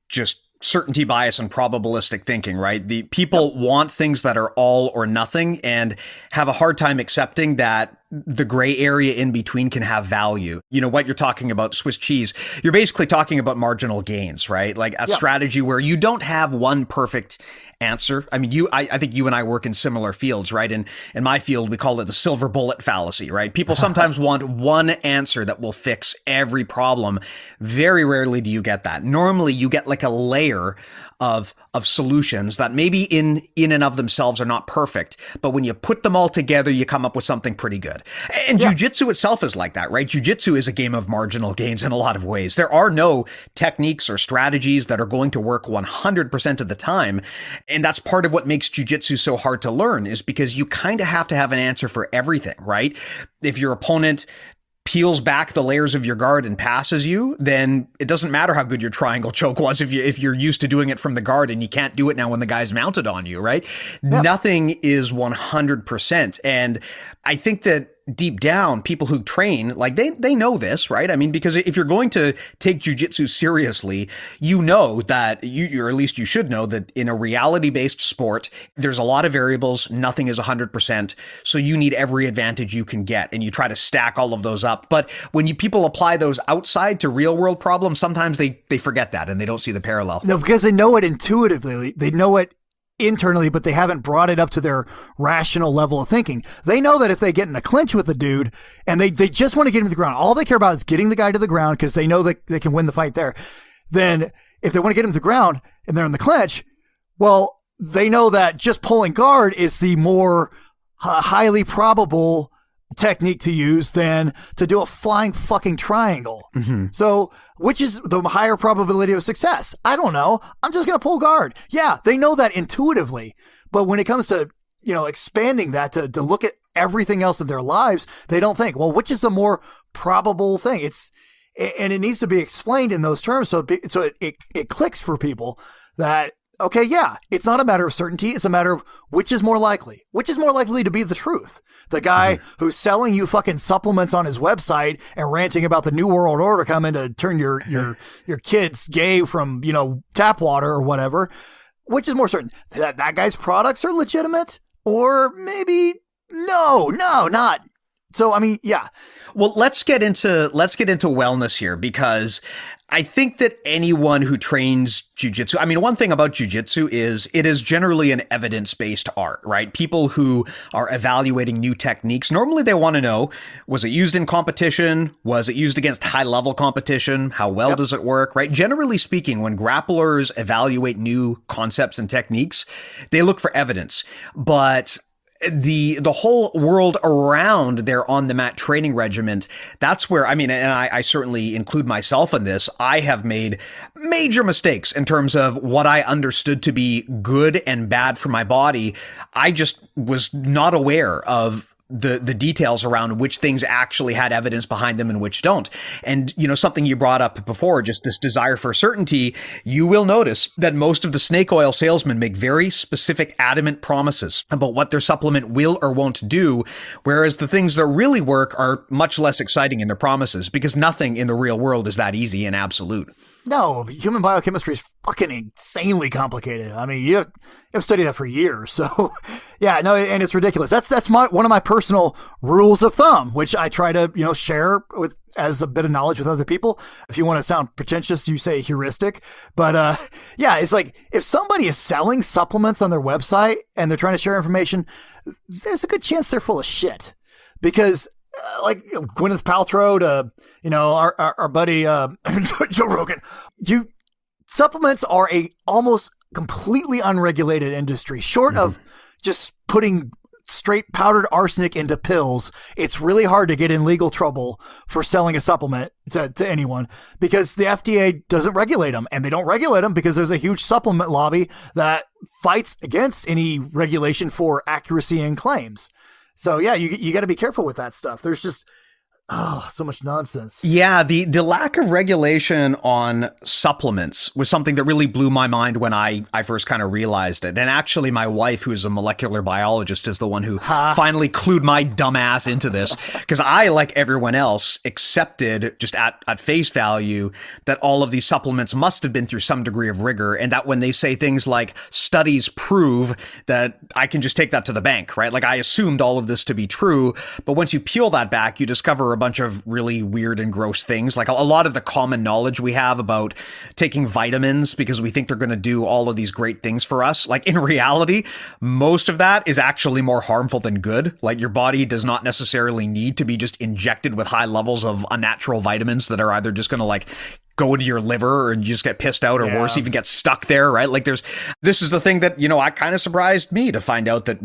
just certainty bias and probabilistic thinking, right? The people want things that are all or nothing and have a hard time accepting that the gray area in between can have value. What you're talking about, Swiss cheese, you're basically talking about marginal gains, right? Like a strategy where you don't have one perfect answer. I mean, I think you and I work in similar fields, right? In my field, we call it the silver bullet fallacy, right? People sometimes want one answer that will fix every problem. Very rarely do you get that. Normally you get like a layer of solutions that maybe in and of themselves are not perfect, but when you put them all together, you come up with something pretty good. And jiu-jitsu itself is like that, right? Jiu-jitsu is a game of marginal gains in a lot of ways. There are no techniques or strategies that are going to work 100% of the time. And that's part of what makes jiu-jitsu so hard to learn, is because you kind of have to have an answer for everything, right? If your opponent peels back the layers of your guard and passes you, then it doesn't matter how good your triangle choke was if you're used to doing it from the guard and you can't do it now when the guy's mounted on you, right? Yep. Nothing is 100%. And I think that deep down, people who train, like they know this, right? I mean, because if you're going to take jujitsu seriously, you know that or at least you should know that in a reality-based sport, there's a lot of variables. Nothing is 100%. So you need every advantage you can get, and you try to stack all of those up. But when people apply those outside to real world problems, sometimes they forget that and they don't see the parallel. No, because they know it intuitively. They know it internally, but they haven't brought it up to their rational level of thinking. They know that if they get in a clinch with a dude and they just want to get him to the ground, all they care about is getting the guy to the ground because they know that they can win the fight there. Then if they want to get him to the ground and they're in the clinch, well, they know that just pulling guard is the more highly probable technique to use than to do a flying fucking triangle. Mm-hmm. So which is the higher probability of success? I don't know. I'm just going to pull guard. Yeah, they know that intuitively. But when it comes to, expanding that to look at everything else in their lives, they don't think, well, which is the more probable thing? And it needs to be explained in those terms. So it clicks for people that, okay, yeah, it's not a matter of certainty. It's a matter of which is more likely to be the truth. The guy who's selling you fucking supplements on his website and ranting about the New World Order coming to turn your kids gay from, tap water or whatever, which is more certain that guy's products are legitimate, or maybe no, not. So, I mean, yeah. Well, let's get into wellness here, because I think that anyone who trains jiu-jitsu, I mean, one thing about jiu-jitsu is it is generally an evidence-based art, right? People who are evaluating new techniques, normally they want to know, was it used in competition? Was it used against high-level competition? How well does it work, right? Generally speaking, when grapplers evaluate new concepts and techniques, they look for evidence. But the whole world around their on the mat training regimen, that's where, I mean, and I certainly include myself in this, I have made major mistakes in terms of what I understood to be good and bad for my body. I just was not aware of the details around which things actually had evidence behind them and which don't. And, something you brought up before, just this desire for certainty, you will notice that most of the snake oil salesmen make very specific, adamant promises about what their supplement will or won't do, whereas the things that really work are much less exciting in their promises, because nothing in the real world is that easy and absolute. No, human biochemistry is fucking insanely complicated. I mean, you have studied that for years. So, yeah, no, and it's ridiculous. That's one of my personal rules of thumb, which I try to, share with as a bit of knowledge with other people. If you want to sound pretentious, you say heuristic. But, yeah, it's like if somebody is selling supplements on their website and they're trying to share information, there's a good chance they're full of shit. Because like Gwyneth Paltrow to, our buddy Joe Rogan, supplements are a almost completely unregulated industry. Short of just putting straight powdered arsenic into pills, it's really hard to get in legal trouble for selling a supplement to anyone because the FDA doesn't regulate them, and they don't regulate them because there's a huge supplement lobby that fights against any regulation for accuracy in claims. So yeah, you got to be careful with that stuff. There's just so much nonsense. Yeah, the lack of regulation on supplements was something that really blew my mind when I first kind of realized it. And actually, my wife, who is a molecular biologist, is the one who finally clued my dumb ass into this. Because I, like everyone else, accepted just at face value that all of these supplements must have been through some degree of rigor. And that when they say things like studies prove, that I can just take that to the bank, right? Like I assumed all of this to be true. But once you peel that back, you discover a bunch of really weird and gross things. Like a lot of the common knowledge we have about taking vitamins because we think they're going to do all of these great things for us. Like in reality, most of that is actually more harmful than good. Like your body does not necessarily need to be just injected with high levels of unnatural vitamins that are either just going to like go into your liver and you just get pissed out, or worse, even get stuck there, right? Like this is the thing that, I kind of surprised me to find out that,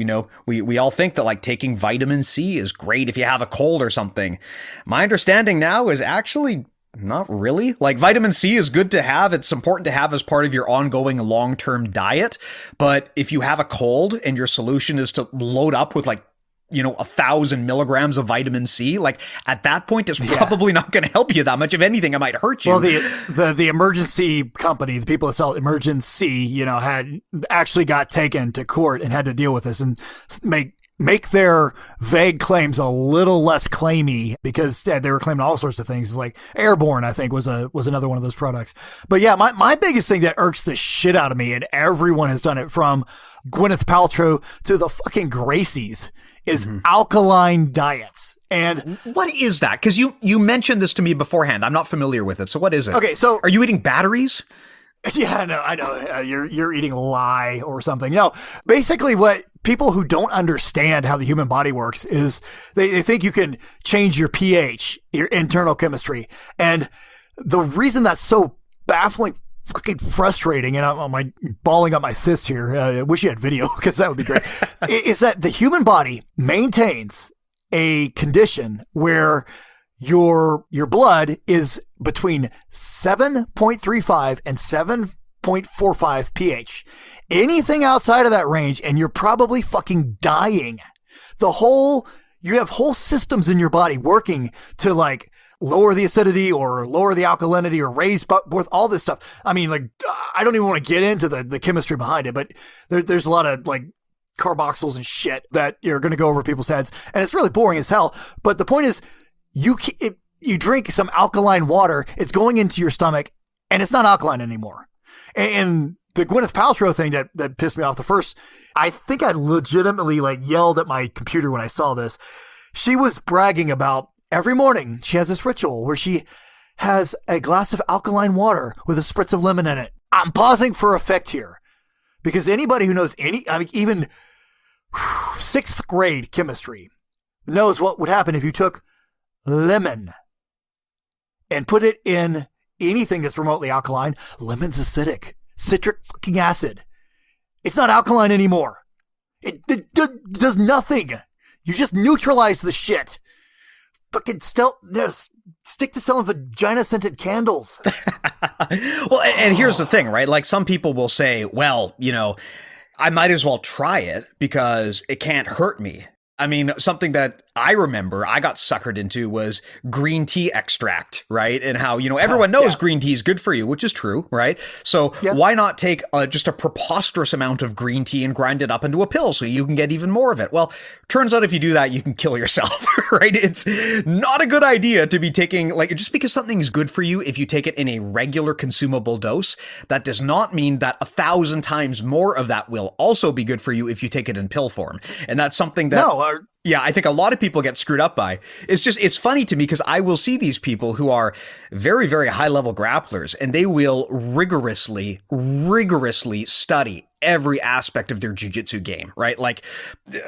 we all think that like taking vitamin C is great if you have a cold or something. My understanding now is actually not really. Like vitamin C is good to have. It's important to have as part of your ongoing long-term diet. But if you have a cold and your solution is to load up with like 1,000 milligrams of vitamin C, like at that point, it's probably not going to help you that much. If anything, it might hurt you. Well, the emergency company, the people that sell Emergency, had actually got taken to court and had to deal with this and make their vague claims a little less claimy because they were claiming all sorts of things. It's like Airborne, I think, was another one of those products. But yeah, my biggest thing that irks the shit out of me, and everyone has done it from Gwyneth Paltrow to the fucking Gracies, is alkaline diets. And what is that? Because you mentioned this to me beforehand. I'm not familiar with it. So what is it? Okay, so are you eating batteries? Yeah, no, I know. You're eating lye or something. No, basically what people who don't understand how the human body works is they think you can change your pH, your internal chemistry. And the reason that's so baffling, fucking frustrating, and I'm like balling up my fist here. I wish you had video because that would be great. Is that the human body maintains a condition where your blood is between 7.35 and 7.45 pH. Anything outside of that range, and you're probably fucking dying. You have whole systems in your body working to like lower the acidity or lower the alkalinity or raise both all this stuff. I mean, like, I don't even want to get into the chemistry behind it, but there's a lot of like carboxyls and shit that you're going to go over people's heads, and it's really boring as hell. But the point is, if you drink some alkaline water, it's going into your stomach, and it's not alkaline anymore. And the Gwyneth Paltrow thing that pissed me off the first, I think I legitimately like yelled at my computer when I saw this. She was bragging about every morning she has this ritual where she has a glass of alkaline water with a spritz of lemon in it. I'm pausing for effect here because anybody who knows even sixth grade chemistry knows what would happen if you took lemon and put it in anything that's remotely alkaline. Lemon's acidic, citric fucking acid. It's not alkaline anymore. It does nothing. You just neutralize the shit. Fucking stick to selling vagina scented candles. Well, and here's the thing, right? Like some people will say, well, I might as well try it because it can't hurt me. I mean, something that I remember I got suckered into was green tea extract, right? And how, everyone knows green tea is good for you, which is true, right? So why not take just a preposterous amount of green tea and grind it up into a pill so you can get even more of it? Well, turns out if you do that, you can kill yourself, right? It's not a good idea to be taking, just because something is good for you, if you take it in a regular consumable dose, that does not mean that 1,000 times more of that will also be good for you if you take it in pill form. And that's something that... Yeah, I think a lot of people get screwed up by. It's funny to me because I will see these people who are very, very high level grapplers, and they will rigorously study every aspect of their jiu-jitsu game, right? Like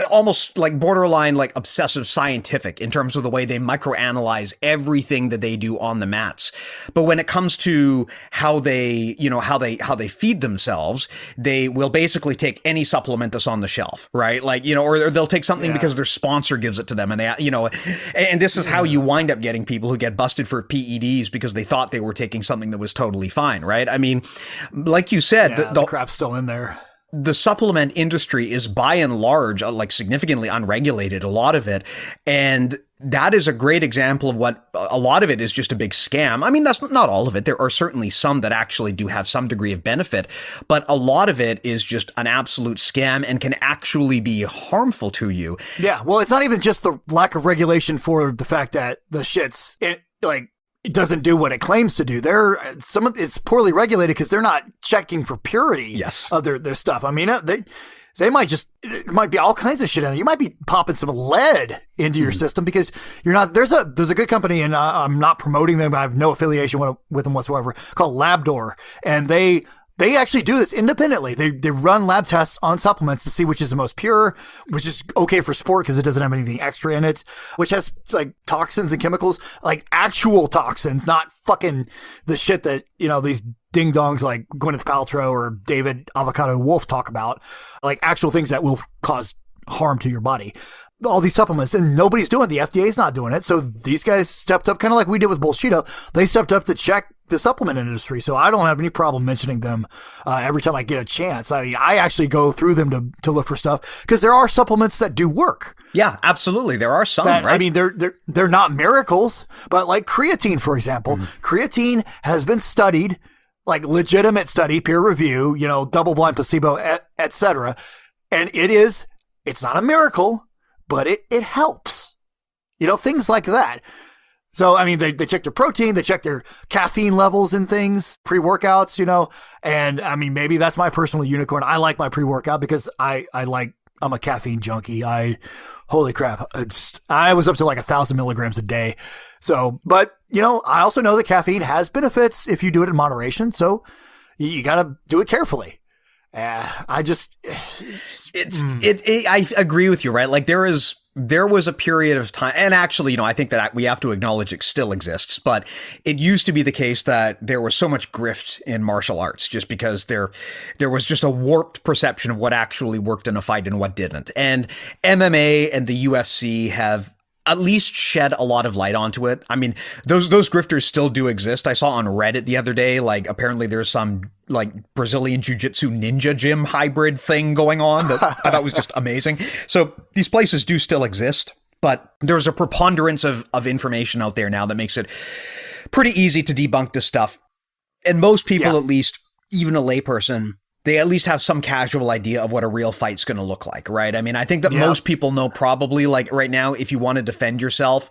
almost like borderline like obsessive scientific in terms of the way they microanalyze everything that they do on the mats. But when it comes to how they feed themselves, they will basically take any supplement that's on the shelf, right? Or they'll take something because their sponsor gives it to them, and they, and this is how you wind up getting people who get busted for PEDs because they thought they were taking something that was totally fine, right? I mean, like you said, the crap's still in there. The supplement industry is by and large significantly unregulated, a lot of it. And that is a great example of what a lot of it is just a big scam. I mean, that's not all of it. There are certainly some that actually do have some degree of benefit, but a lot of it is just an absolute scam and can actually be harmful to you. Yeah. Well, it's not even just the lack of regulation for the fact that the shit's it doesn't do what it claims to do. It's poorly regulated because they're not checking for purity of their stuff. I mean, there might be all kinds of shit in there. You might be popping some lead into your system because you're not, there's a good company, and I'm not promoting them. I have no affiliation with them whatsoever, called Labdoor. And they actually do this independently. They run lab tests on supplements to see which is the most pure, which is okay for sport because it doesn't have anything extra in it, which has toxins and chemicals, actual toxins, not fucking the shit that, these ding dongs like Gwyneth Paltrow or David Avocado Wolf talk about, actual things that will cause harm to your body. All these supplements, and nobody's doing it. The FDA's not doing it. So these guys stepped up, kind of like we did with Bullshido. They stepped up to check the supplement industry. So I don't have any problem mentioning them every time I get a chance. I mean, I actually go through them to look for stuff because there are supplements that do work. Yeah, absolutely. There are some, right? I mean, they're not miracles, but like creatine, for example, creatine has been studied, legitimate study, peer review, double-blind placebo, et cetera. And it's not a miracle, but it helps. Things like that. So, I mean, they check their protein, they check their caffeine levels and things, pre-workouts, and I mean, maybe that's my personal unicorn. I like my pre-workout because I'm a caffeine junkie. Holy crap. I was up to 1,000 milligrams a day. So, but, I also know that caffeine has benefits if you do it in moderation. So you got to do it carefully. I agree with you, right? There was a period of time, and actually, I think that we have to acknowledge it still exists, but it used to be the case that there was so much grift in martial arts just because there was just a warped perception of what actually worked in a fight and what didn't. And MMA and the UFC have at least shed a lot of light onto it. I mean, those grifters still do exist. I saw on Reddit the other day, apparently there's some Brazilian jiu-jitsu ninja gym hybrid thing going on that I thought was just amazing. So these places do still exist, but there's a preponderance of information out there now that makes it pretty easy to debunk this stuff. And most people, at least, even a layperson, they at least have some casual idea of what a real fight's going to look like, right? I mean, I think that most people know probably, right now, if you want to defend yourself,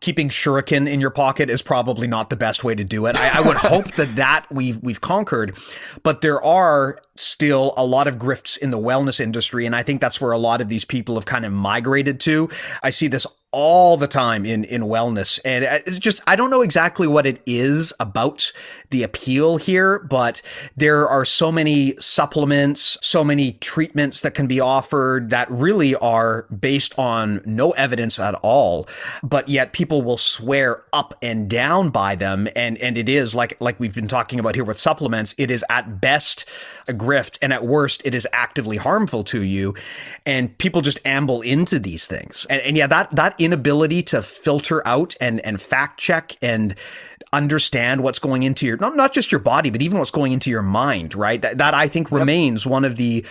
keeping shuriken in your pocket is probably not the best way to do it. I would hope that we've conquered, but there are still a lot of grifts in the wellness industry, and I think that's where a lot of these people have kind of migrated to. I see this all the time in wellness, and it's just, I don't know exactly what it is about the appeal here, but there are so many supplements, so many treatments that can be offered that really are based on no evidence at all, but yet people will swear up and down by them. And it is like we've been talking about here with supplements, it is at best a grift, and at worst it is actively harmful to you. And people just amble into these things. And yeah, that inability to filter out and fact check and understand what's going into your, not just your body, but even what's going into your mind, right? That I think remains one of the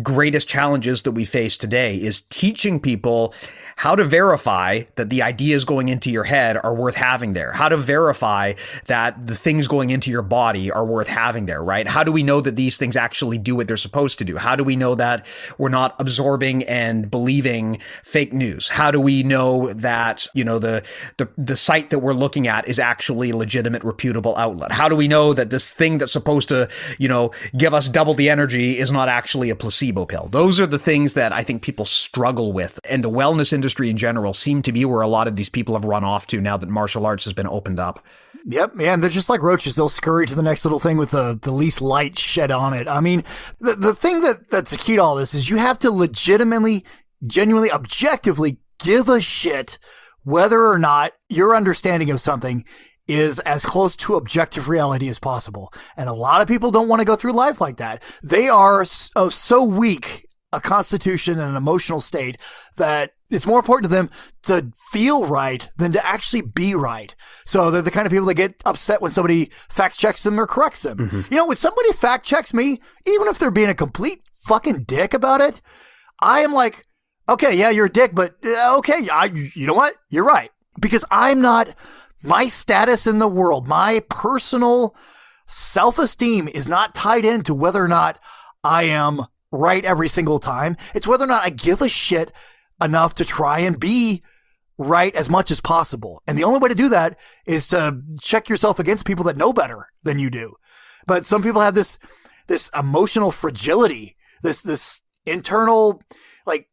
greatest challenges that we face today is teaching people how to verify that the ideas going into your head are worth having there, how to verify that the things going into your body are worth having there, right? How do we know that these things actually do what they're supposed to do? How do we know that we're not absorbing and believing fake news? How do we know that, the site that we're looking at is actually a legitimate, reputable outlet? How do we know that this thing that's supposed to, give us double the energy is not actually a placebo pill? Those are the things that I think people struggle with. And the wellness industry in general seem to be where a lot of these people have run off to now that martial arts has been opened up. Yep, man, they're just like roaches. They'll scurry to the next little thing with the least light shed on it. I mean, the thing that's the key to all this is you have to legitimately, genuinely, objectively give a shit whether or not your understanding of something is as close to objective reality as possible. And a lot of people don't want to go through life like that. They are so weak a constitution and an emotional state that it's more important to them to feel right than to actually be right. So they're the kind of people that get upset when somebody fact checks them or corrects them. Mm-hmm. When somebody fact checks me, even if they're being a complete fucking dick about it, I am like, okay, yeah, you're a dick, but okay, you know what? You're right. Because I'm not, my status in the world, my personal self-esteem is not tied into whether or not I am right every single time. It's whether or not I give a shit enough to try and be right as much as possible. And the only way to do that is to check yourself against people that know better than you do. But some people have this emotional fragility, this internal, like,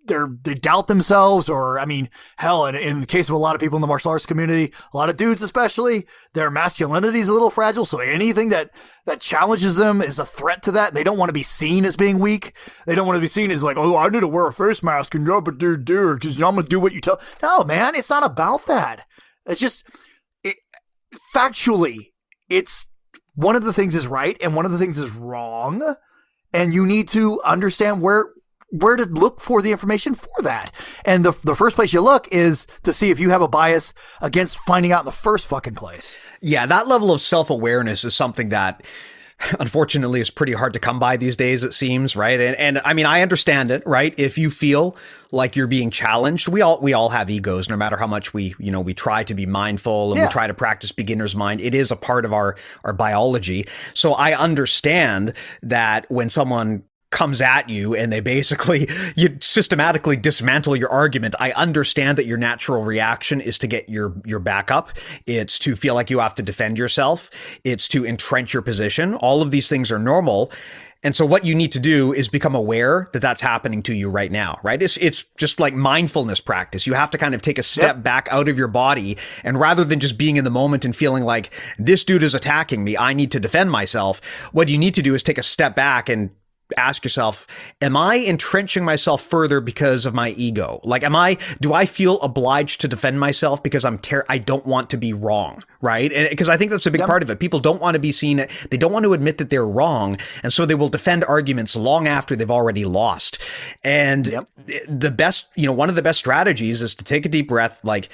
they doubt themselves, or, I mean, hell, in the case of a lot of people in the martial arts community, a lot of dudes especially, their masculinity is a little fragile. So anything that challenges them is a threat to that. They don't want to be seen as being weak. They don't want to be seen as like, oh, I need to wear a face mask and rub a dude because I'm going to do what you tell. No, man, it's not about that. It's just, factually, it's one of the things is right and one of the things is wrong. And you need to understand where to look for the information for that. And the first place you look is to see if you have a bias against finding out in the first fucking place. Yeah, that level of self-awareness is something that unfortunately is pretty hard to come by these days, it seems, right? And I mean, I understand it, right? If you feel like you're being challenged, we all have egos, no matter how much we try to be mindful and we try to practice beginner's mind. It is a part of our biology. So I understand that when someone comes at you and they basically, you systematically dismantle your argument, I understand that your natural reaction is to get your back up. It's to feel like you have to defend yourself. It's to entrench your position. All of these things are normal. And so what you need to do is become aware that that's happening to you right now, right? It's just like mindfulness practice. You have to kind of take a step back out of your body, and rather than just being in the moment and feeling like this dude is attacking me, I need to defend myself. What you need to do is take a step back and ask yourself, am I entrenching myself further because of my ego? Like, do I feel obliged to defend myself because I don't want to be wrong, right? And because I think that's a big part of it. People don't want to be seen, they don't want to admit that they're wrong. And so they will defend arguments long after they've already lost. And the best, one of the best strategies is to take a deep breath, like,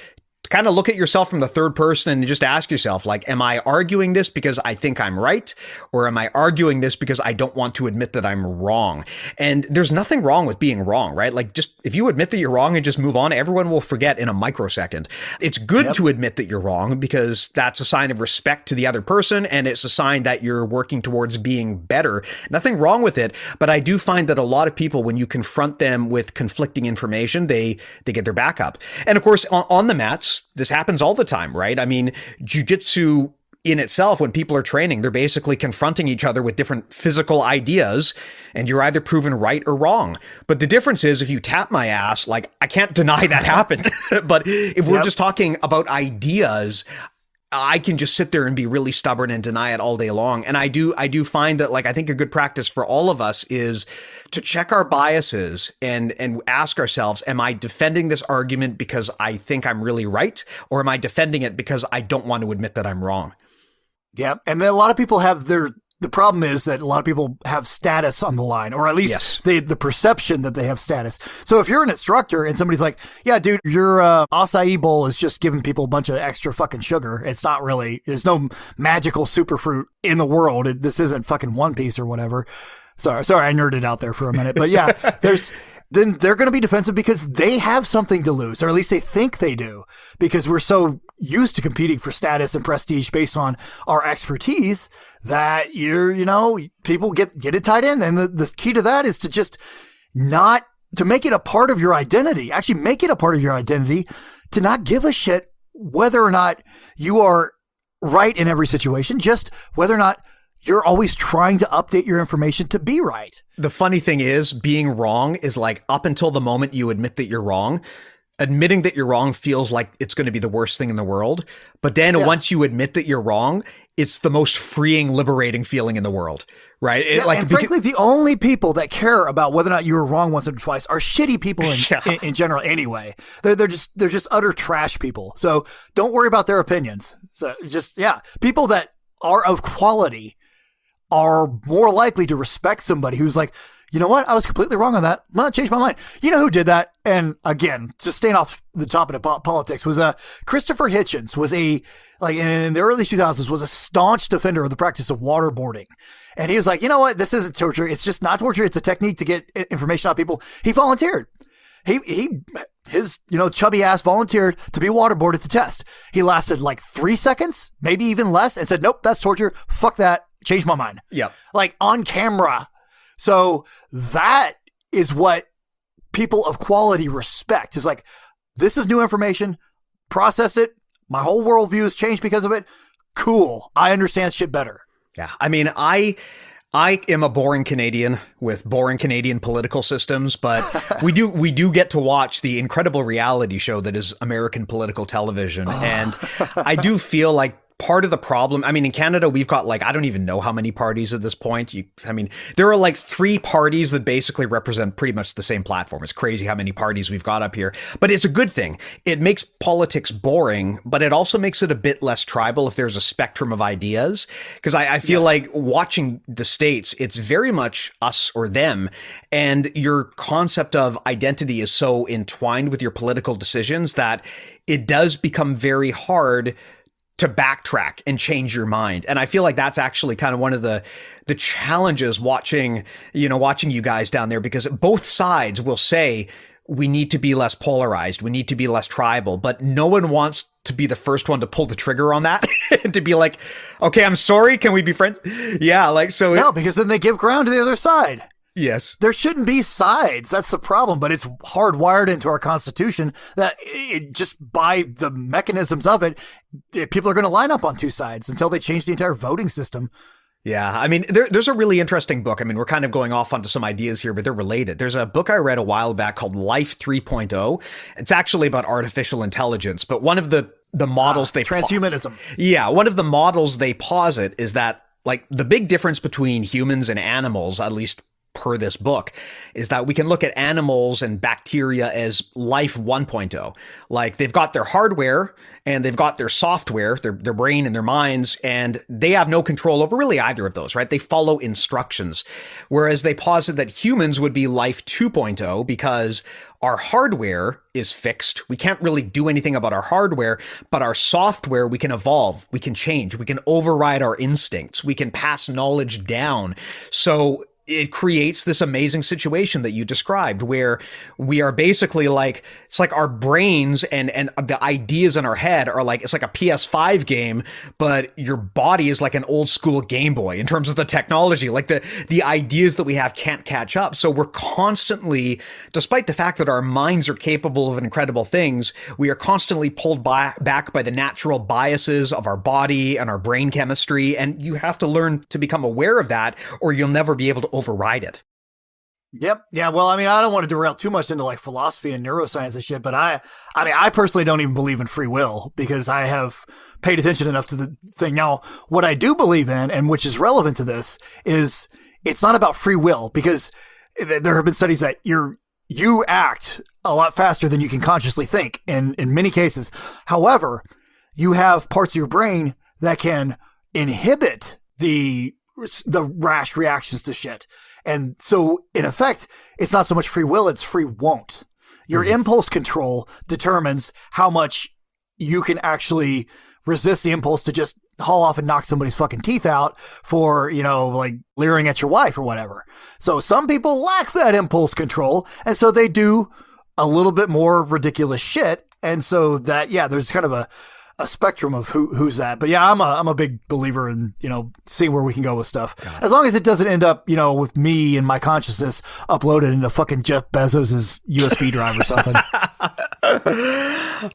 kind of look at yourself from the third person and just ask yourself, like, am I arguing this because I think I'm right? Or am I arguing this because I don't want to admit that I'm wrong? And there's nothing wrong with being wrong, right? Like, just if you admit that you're wrong and just move on, everyone will forget in a microsecond. It's good to admit that you're wrong because that's a sign of respect to the other person. And it's a sign that you're working towards being better. Nothing wrong with it. But I do find that a lot of people, when you confront them with conflicting information, they get their back up. And of course, on the mats, this happens all the time, right? I mean, jiu-jitsu in itself, when people are training, they're basically confronting each other with different physical ideas, and you're either proven right or wrong. But the difference is, if you tap my ass, like, I can't deny that happened. But if we're just talking about ideas, I can just sit there and be really stubborn and deny it all day long. And I do find that, like, I think a good practice for all of us is to check our biases and ask ourselves, am I defending this argument because I think I'm really right? Or am I defending it because I don't want to admit that I'm wrong? Yeah. And then a lot of people have the problem is that a lot of people have status on the line, or at least the perception that they have status. So if you're an instructor and somebody's like, yeah, dude, your acai bowl is just giving people a bunch of extra fucking sugar. It's not really, there's no magical superfruit in the world. This isn't fucking One Piece or whatever. Sorry, I nerded out there for a minute. But yeah, then they're going to be defensive because they have something to lose, or at least they think they do, because we're so used to competing for status and prestige based on our expertise that people get it tied in. And the key to that is to just not to make it a part of your identity, actually make it a part of your identity to not give a shit whether or not you are right in every situation, just whether or not you're always trying to update your information to be right. The funny thing is, being wrong is like up until the moment you admit that you're wrong. Admitting that you're wrong feels like it's going to be the worst thing in the world. But then once you admit that you're wrong, it's the most freeing, liberating feeling in the world, right? And frankly, the only people that care about whether or not you were wrong once or twice are shitty people in general anyway. They're just utter trash people. So don't worry about their opinions. So people that are of quality are more likely to respect somebody who's like, you know what? I was completely wrong on that. I'm going to change my mind. You know who did that? And again, just staying off the topic of politics, was Christopher Hitchens was in the early 2000s, was a staunch defender of the practice of waterboarding. And he was like, you know what? This isn't torture. It's just not torture. It's a technique to get information out of people. He volunteered. His chubby ass volunteered to be waterboarded to test. He lasted like 3 seconds, maybe even less, and said, nope, that's torture. Fuck that. Changed my mind. Yeah. Like on camera. So that is what people of quality respect. Is like, this is new information, process it. My whole worldview has changed because of it. Cool. I understand shit better. Yeah. I mean, I am a boring Canadian with boring Canadian political systems, but we do get to watch the incredible reality show that is American political television. And I do feel like part of the problem, I mean, in Canada, we've got I don't even know how many parties at this point. There are 3 parties that basically represent pretty much the same platform. It's crazy how many parties we've got up here, but it's a good thing. It makes politics boring, but it also makes it a bit less tribal if there's a spectrum of ideas. Because I feel like watching the States, it's very much us or them. And your concept of identity is so entwined with your political decisions that it does become very hard to backtrack and change your mind. And I feel like that's actually kind of one of the challenges watching you guys down there, because both sides will say we need to be less polarized, we need to be less tribal, but no one wants to be the first one to pull the trigger on that and to be like, okay, I'm sorry, can we be friends? Yeah, because then they give ground to the other side. Yes. There shouldn't be sides. That's the problem. But it's hardwired into our Constitution that just by the mechanisms of it, people are going to line up on two sides until they change the entire voting system. Yeah. I mean, there's a really interesting book. I mean, we're kind of going off onto some ideas here, but they're related. There's a book I read a while back called Life 3.0. It's actually about artificial intelligence, but one of the models transhumanism. One of the models they posit is that the big difference between humans and animals, at least per this book, is that we can look at animals and bacteria as life 1.0. Like they've got their hardware and they've got their software, their brain and their minds, and they have no control over really either of those, right? They follow instructions. Whereas they posit that humans would be life 2.0 because our hardware is fixed. We can't really do anything about our hardware, but our software, we can evolve, we can change, we can override our instincts, we can pass knowledge down. So it creates this amazing situation that you described where we are basically it's like our brains and the ideas in our head are it's like a PS5 game, but your body is like an old school Game Boy in terms of the technology. The ideas that we have can't catch up. So we're constantly, despite the fact that our minds are capable of incredible things, we are constantly pulled back by the natural biases of our body and our brain chemistry. And you have to learn to become aware of that, or you'll never be able to override it. Yep. Yeah. Well, I mean, I don't want to derail too much into philosophy and neuroscience and shit, but I personally don't even believe in free will because I have paid attention enough to the thing. Now, what I do believe in, and which is relevant to this, is it's not about free will, because there have been studies that you act a lot faster than you can consciously think in many cases. However, you have parts of your brain that can inhibit the rash reactions to shit. And so in effect, it's not so much free will, it's free won't. Your impulse control determines how much you can actually resist the impulse to just haul off and knock somebody's fucking teeth out for, like leering at your wife or whatever. So some people lack that impulse control. And so they do a little bit more ridiculous shit. And so that, there's kind of a spectrum of who's that. But yeah, I'm a big believer in, seeing where we can go with stuff. As long as it doesn't end up, with me and my consciousness uploaded into fucking Jeff Bezos's USB drive or something.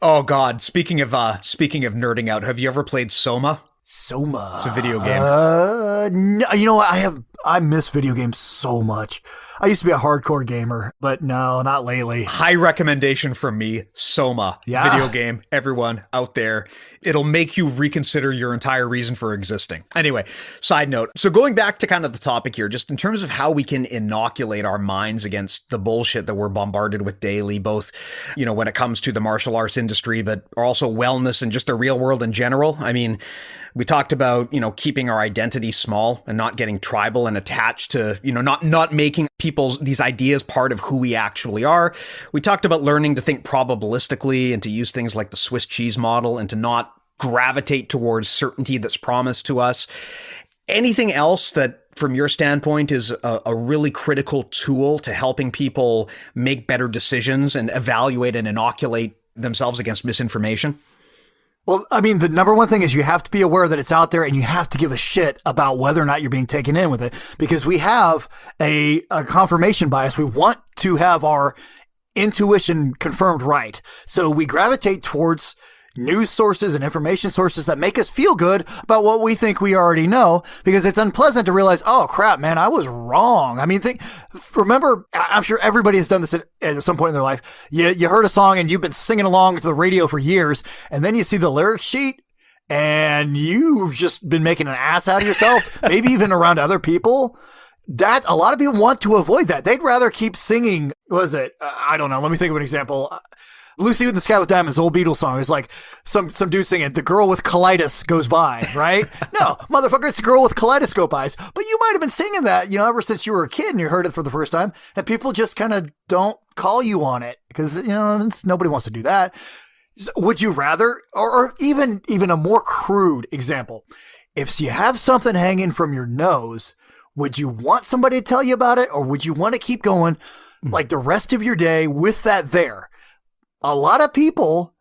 Oh God. Speaking of nerding out, have you ever played Soma? Soma. It's a video game. No, you know what? I miss video games so much. I used to be a hardcore gamer, but no, not lately. High recommendation from me, Soma. Yeah. Video game. Everyone out there. It'll make you reconsider your entire reason for existing. Anyway, side note. So going back to kind of the topic here, just in terms of how we can inoculate our minds against the bullshit that we're bombarded with daily, both, when it comes to the martial arts industry, but also wellness and just the real world in general. I mean, we talked about, keeping our identity small and not getting tribal and attached to, not making these ideas part of who we actually are. We talked about learning to think probabilistically and to use things like the Swiss cheese model and to not gravitate towards certainty that's promised to us. Anything else that, from your standpoint, is a really critical tool to helping people make better decisions and evaluate and inoculate themselves against misinformation? Well, I mean, the number one thing is you have to be aware that it's out there and you have to give a shit about whether or not you're being taken in with it, because we have a confirmation bias. We want to have our intuition confirmed right. So we gravitate towards news sources and information sources that make us feel good about what we think we already know, because it's unpleasant to realize, oh crap, man, I was wrong. I mean, remember, I'm sure everybody has done this at some point in their life. You heard a song and you've been singing along to the radio for years, and then you see the lyric sheet and you've just been making an ass out of yourself, maybe even around other people. That a lot of people want to avoid that. They'd rather keep singing. What is it? I don't know. Let me think of an example. Lucy in the Sky with Diamonds, old Beatles song, is like some dude singing, the girl with colitis goes by, right? No, motherfucker, it's the girl with kaleidoscope eyes. But you might have been singing that, ever since you were a kid and you heard it for the first time, and people just kind of don't call you on it because, nobody wants to do that. Would you rather, or even a more crude example, if you have something hanging from your nose, would you want somebody to tell you about it, or would you want to keep going like the rest of your day with that there? A lot of people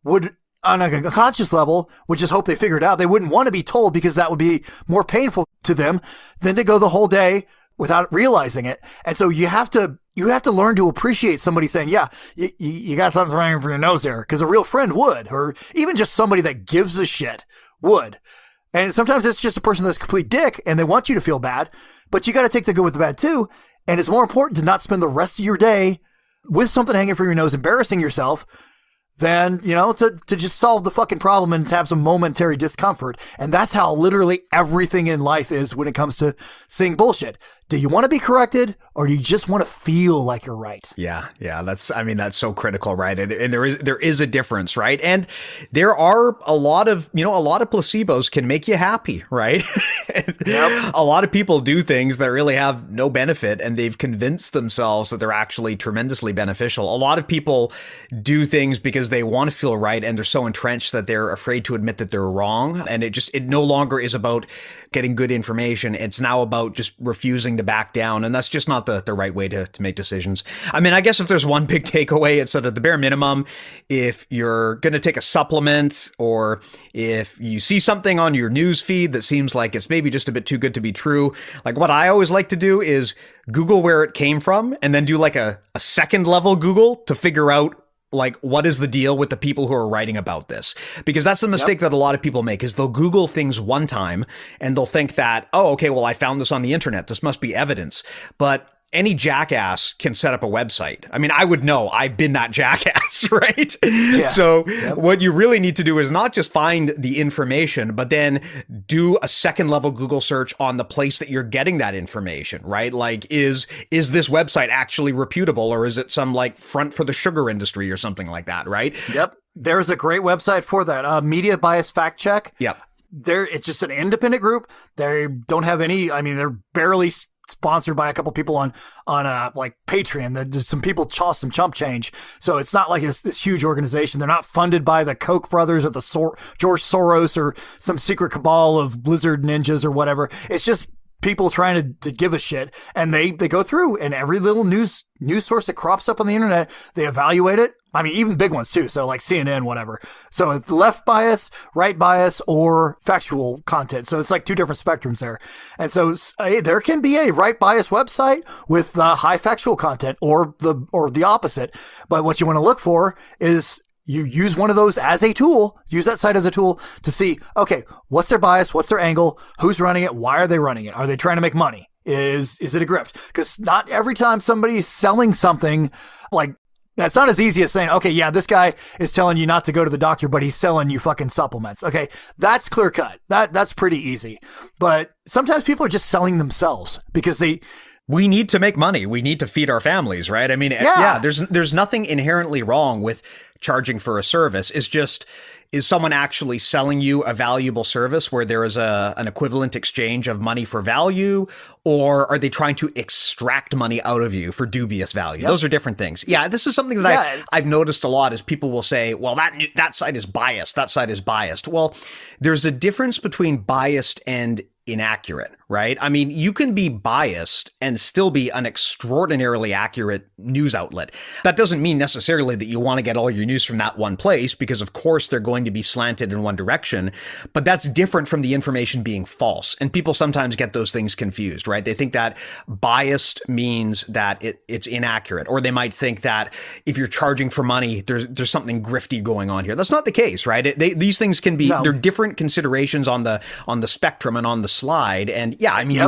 would, on a conscious level, would just hope they figure it out. They wouldn't want to be told because that would be more painful to them than to go the whole day without realizing it. And so you have to learn to appreciate somebody saying, yeah, you got something hanging from your nose there, because a real friend would, or even just somebody that gives a shit would. And sometimes it's just a person that's a complete dick and they want you to feel bad, but you got to take the good with the bad too. And it's more important to not spend the rest of your day with something hanging from your nose, embarrassing yourself, than, to just solve the fucking problem and to have some momentary discomfort. And that's how literally everything in life is when it comes to seeing bullshit. Do you want to be corrected, or do you just want to feel like you're right? Yeah. That's so critical, right? And there is a difference, right? And there are a lot of placebos can make you happy, right? Yep. A lot of people do things that really have no benefit, and they've convinced themselves that they're actually tremendously beneficial. A lot of people do things because they want to feel right, and they're so entrenched that they're afraid to admit that they're wrong. And it no longer is about getting good information. It's now about just refusing to back down. And that's just not the right way to make decisions. I mean, I guess if there's one big takeaway, it's that at the bare minimum, if you're going to take a supplement, or if you see something on your news feed that seems like it's maybe just a bit too good to be true, like what I always like to do is Google where it came from, and then do like a second level Google to figure out like, what is the deal with the people who are writing about this? Because that's the mistake that a lot of people make, is they'll Google things one time and they'll think that, oh, okay, well, I found this on the internet. This must be evidence. But any jackass can set up a website. I mean, I would know. I've been that jackass, right? Yeah. So what you really need to do is not just find the information, but then do a second level Google search on the place that you're getting that information, right? Like, is this website actually reputable, or is it some like front for the sugar industry or something like that, right? Yep. There's a great website for that. Media Bias Fact Check. Yep. It's just an independent group. They don't have any, they're barely sponsored by a couple people on like Patreon. That some people toss some chump change. So it's not like it's this huge organization. They're not funded by the Koch brothers or the George Soros or some secret cabal of Blizzard ninjas or whatever. It's just people trying to give a shit, and they go through, and every little news source that crops up on the internet, they evaluate it. I mean, even big ones too. So like CNN, whatever. So it's left bias, right bias, or factual content. So it's like two different spectrums there. And so there can be a right bias website with high factual content or the opposite. But what you want to look for is you use one of those as a tool, use that site as a tool to see, okay, what's their bias? What's their angle? Who's running it? Why are they running it? Are they trying to make money? Is it a grift? Because not every time somebody's selling something, like, that's not as easy as saying, okay, yeah, this guy is telling you not to go to the doctor, but he's selling you fucking supplements. Okay, that's clear cut. That's pretty easy. But sometimes people are just selling themselves because we need to make money. We need to feed our families, right? I mean, yeah, there's nothing inherently wrong with charging for a service. It's just, is someone actually selling you a valuable service where there is an equivalent exchange of money for value, or are they trying to extract money out of you for dubious value? Yep. Those are different things. Yeah, this is something that I've noticed a lot is people will say, well, that site is biased. That site is biased. Well, there's a difference between biased and inaccurate, right? I mean, you can be biased and still be an extraordinarily accurate news outlet. That doesn't mean necessarily that you want to get all your news from that one place, because of course they're going to be slanted in one direction, but that's different from the information being false. And people sometimes get those things confused, right? They think that biased means that it's inaccurate, or they might think that if you're charging for money, there's something grifty going on here. That's not the case, right? These things can be, they're different considerations on the spectrum and on the slide. And yeah, I mean,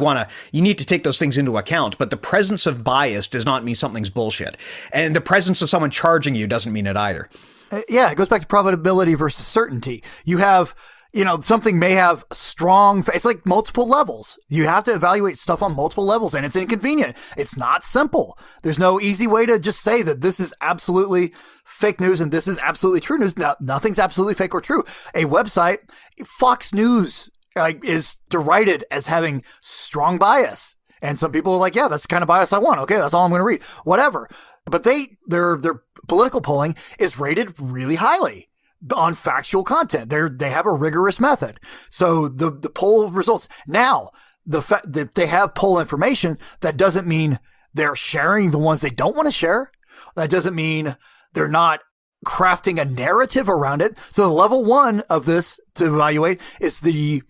you need to take those things into account, but the presence of bias does not mean something's bullshit. And the presence of someone charging you doesn't mean it either. Yeah, it goes back to probability versus certainty. You have, something may have it's like multiple levels. You have to evaluate stuff on multiple levels, and it's inconvenient. It's not simple. There's no easy way to just say that this is absolutely fake news and this is absolutely true news. No, nothing's absolutely fake or true. A website, Fox News, is derided as having strong bias. And some people are like, yeah, that's the kind of bias I want. Okay, that's all I'm going to read. Whatever. But their political polling is rated really highly on factual content. They have a rigorous method. So the poll results. Now, the fact that they have poll information, that doesn't mean they're sharing the ones they don't want to share. That doesn't mean they're not crafting a narrative around it. So the level one of this to evaluate is the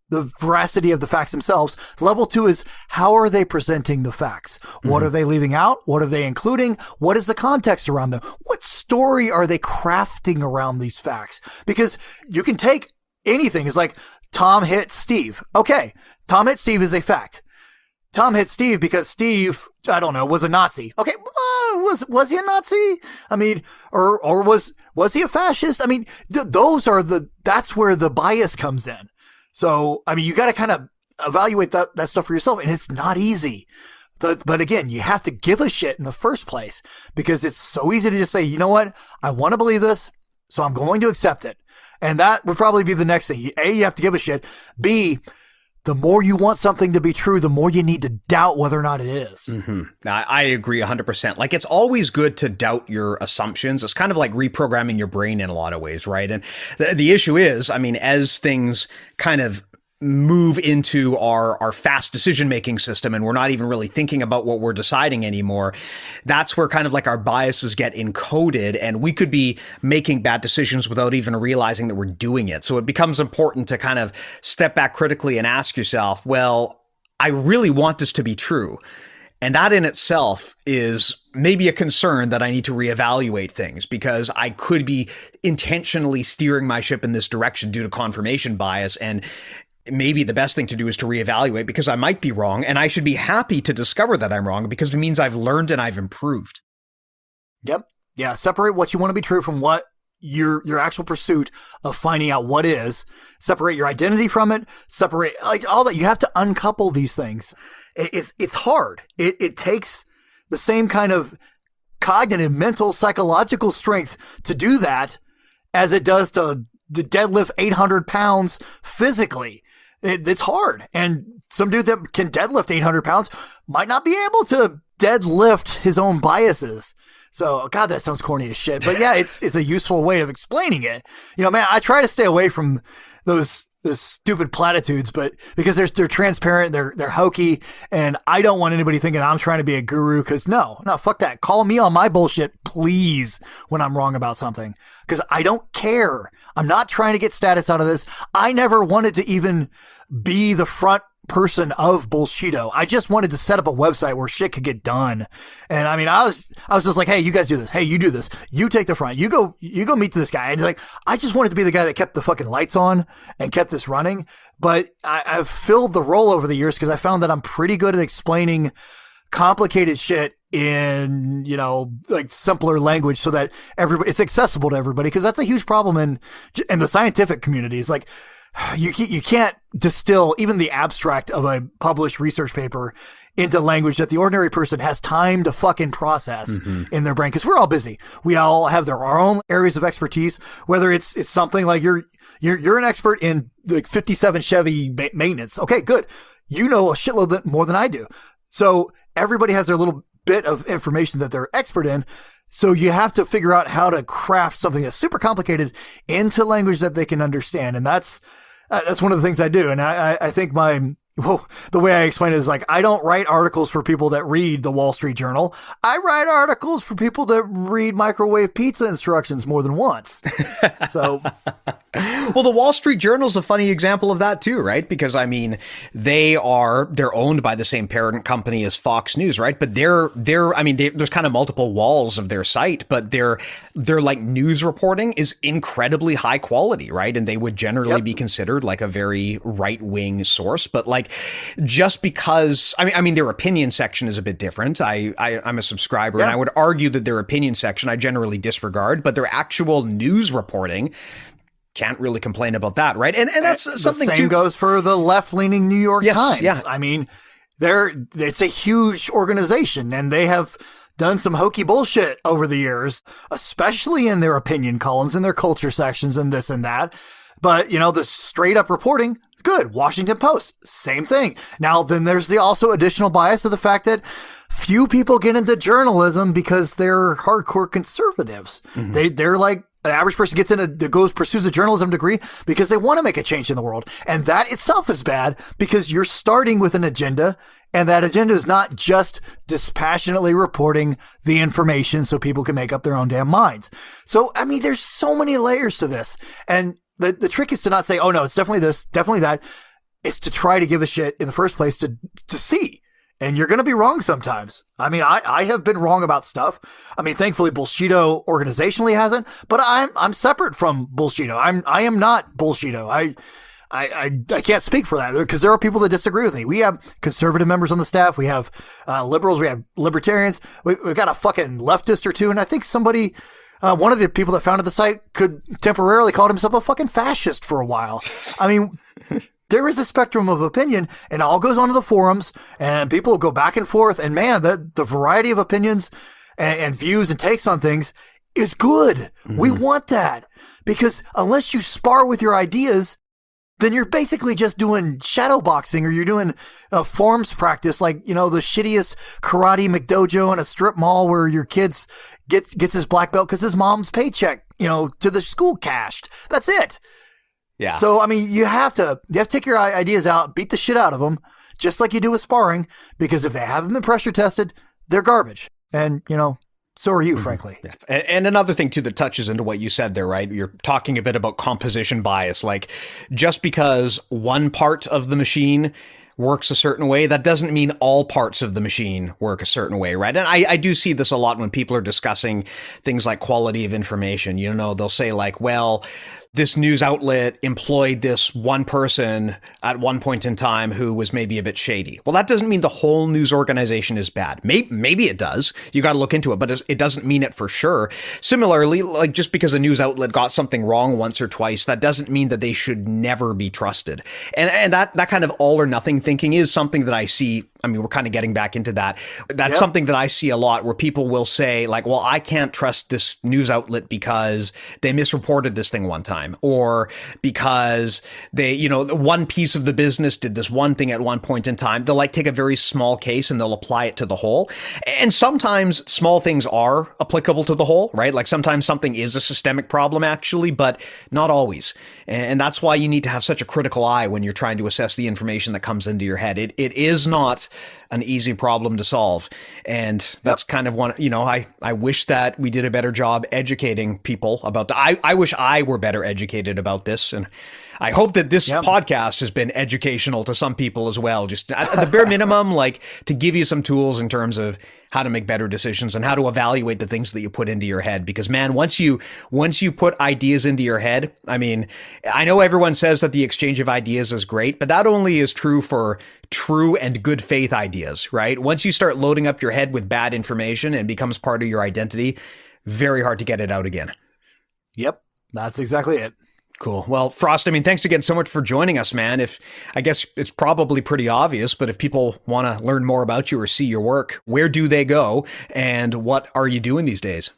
veracity of the facts themselves. Level two is, how are they presenting the facts? What are they leaving out? What are they including? What is the context around them? What story are they crafting around these facts? Because you can take anything. It's like, Tom hit Steve. Okay, Tom hit Steve is a fact. Tom hit Steve because Steve, I don't know, was a Nazi. Okay, was he a Nazi? I mean, or was he a fascist? I mean, that's where the bias comes in. So, I mean, you got to kind of evaluate that stuff for yourself, and it's not easy. But again, you have to give a shit in the first place, because it's so easy to just say, you know what? I want to believe this, so I'm going to accept it. And that would probably be the next thing. A, you have to give a shit. B, the more you want something to be true, the more you need to doubt whether or not it is. Mm-hmm. I agree 100%. Like, it's always good to doubt your assumptions. It's kind of like reprogramming your brain in a lot of ways, right? And the issue is, I mean, as things kind of move into our fast decision-making system, and we're not even really thinking about what we're deciding anymore, that's where kind of like our biases get encoded, and we could be making bad decisions without even realizing that we're doing it. So it becomes important to kind of step back critically and ask yourself, well, I really want this to be true. And that in itself is maybe a concern that I need to reevaluate things, because I could be intentionally steering my ship in this direction due to confirmation bias. And maybe the best thing to do is to reevaluate, because I might be wrong, and I should be happy to discover that I'm wrong, because it means I've learned and I've improved. Yep. Yeah. Separate what you want to be true from what your actual pursuit of finding out what is. Separate your identity from it. Separate, like, all that. You have to uncouple these things. It's hard. It takes the same kind of cognitive, mental, psychological strength to do that as it does to deadlift 800 pounds physically. It's hard. And some dude that can deadlift 800 pounds might not be able to deadlift his own biases. So, God, that sounds corny as shit. But yeah, it's a useful way of explaining it. You know, man, I try to stay away from those stupid platitudes, but because they're transparent, they're hokey, and I don't want anybody thinking I'm trying to be a guru, because no, fuck that. Call me on my bullshit, please, when I'm wrong about something, because I don't care. I'm not trying to get status out of this. I never wanted to even be the front person of Bullshido. I just wanted to set up a website where shit could get done. And I mean, I was just like, hey, you guys do this. Hey, you do this. You take the front. You go meet this guy. And he's like, I just wanted to be the guy that kept the fucking lights on and kept this running. But I've filled the role over the years because I found that I'm pretty good at explaining complicated shit in, you know, like simpler language so that it's accessible to everybody. Because that's a huge problem in the scientific community. It's like, you can't distill even the abstract of a published research paper into language that the ordinary person has time to fucking process in their brain, because we're all busy. We all have our own areas of expertise, whether it's something like you're an expert in like 57 Chevy maintenance. Okay, good. You know a shitload bit more than I do. So everybody has their little bit of information that they're expert in. So you have to figure out how to craft something that's super complicated into language that they can understand. And that's one of the things I do. And I think the way I explain it is like, I don't write articles for people that read the Wall Street Journal. I write articles for people that read microwave pizza instructions more than once. So, well, the Wall Street Journal is a funny example of that too, right? Because I mean, they're owned by the same parent company as Fox News, right? But there's kind of multiple walls of their site, but their like news reporting is incredibly high quality, right? And they would generally be considered like a very right-wing source, but like, just because I mean their opinion section is a bit different. I'm a subscriber and I would argue that their opinion section I generally disregard, but their actual news reporting, can't really complain about that, right? And that's something the same goes for the left-leaning New York Times. Yeah. I mean, it's a huge organization and they have done some hokey bullshit over the years, especially in their opinion columns and their culture sections and this and that. But, you know, the straight up reporting, good. Washington Post, same thing. Now, then there's the also additional bias of the fact that few people get into journalism because they're hardcore conservatives. They're like, the average person pursues a journalism degree because they want to make a change in the world. And that itself is bad because you're starting with an agenda, and that agenda is not just dispassionately reporting the information so people can make up their own damn minds. So, I mean, there's so many layers to this. And the trick is to not say, oh no, it's definitely this, definitely that. It's to try to give a shit in the first place to see. And you're going to be wrong sometimes. I mean, I have been wrong about stuff. I mean, thankfully Bullshido organizationally hasn't, but I'm separate from Bullshido. I am not Bullshido. I can't speak for that because there are people that disagree with me. We have conservative members on the staff. We have liberals. We have libertarians. We've got a fucking leftist or two. And I think somebody, one of the people that founded the site could temporarily call himself a fucking fascist for a while. I mean, there is a spectrum of opinion, and it all goes onto the forums, and people go back and forth. And man, the variety of opinions and views and takes on things is good. We want that, because unless you spar with your ideas, then you're basically just doing shadow boxing, or you're doing forms practice, like, you know, the shittiest karate McDojo in a strip mall where your kids gets his black belt because his mom's paycheck, you know, to the school cashed. That's it. Yeah. So, I mean, you have to take your ideas out, beat the shit out of them, just like you do with sparring, because if they haven't been pressure tested, they're garbage. And, you know, so are you, frankly. Yeah. And another thing, too, that touches into what you said there, right? You're talking a bit about composition bias. Like, just because one part of the machine works a certain way, that doesn't mean all parts of the machine work a certain way, right? And I do see this a lot when people are discussing things like quality of information. You know, they'll say like, well, this news outlet employed this one person at one point in time who was maybe a bit shady. Well, that doesn't mean the whole news organization is bad. Maybe it does. You got to look into it, but it doesn't mean it for sure. Similarly, like, just because a news outlet got something wrong once or twice, that doesn't mean that they should never be trusted. And that kind of all or nothing thinking is something that I see I mean, we're kind of getting back into that. That's something that I see a lot where people will say like, well, I can't trust this news outlet because they misreported this thing one time, or because they, one piece of the business did this one thing at one point in time. They'll like take a very small case and they'll apply it to the whole. And sometimes small things are applicable to the whole, right? Like sometimes something is a systemic problem actually, but not always. And that's why you need to have such a critical eye when you're trying to assess the information that comes into your head. It is not an easy problem to solve. And that's kind of one, I wish that we did a better job educating people about that. I wish I were better educated about this. And I hope that this podcast has been educational to some people as well. Just at the bare minimum, like to give you some tools in terms of how to make better decisions and how to evaluate the things that you put into your head. Because man, once you put ideas into your head, I mean, I know everyone says that the exchange of ideas is great, but that only is true for true and good faith ideas, right? Once you start loading up your head with bad information and becomes part of your identity, very hard to get it out again. Yep, that's exactly it. Cool. Well, Phrost, I mean, thanks again so much for joining us, man. I guess it's probably pretty obvious, but if people want to learn more about you or see your work, where do they go and what are you doing these days?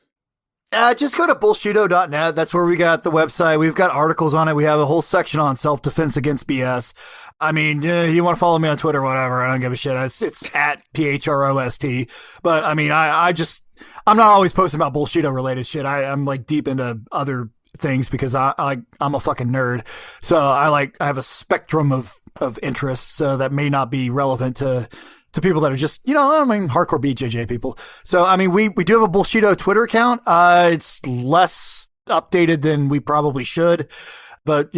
Just go to bullshido.net. That's where we got the website. We've got articles on it. We have a whole section on self-defense against BS. I mean, you want to follow me on Twitter, whatever. I don't give a shit. It's at PHROST. But I mean, I'm not always posting about Bullshido related shit. I'm like deep into other things because I'm a fucking nerd. So I have a spectrum of interests that may not be relevant to people that are just, hardcore BJJ people. So, I mean, we do have a Bullshido Twitter account. It's less updated than we probably should, but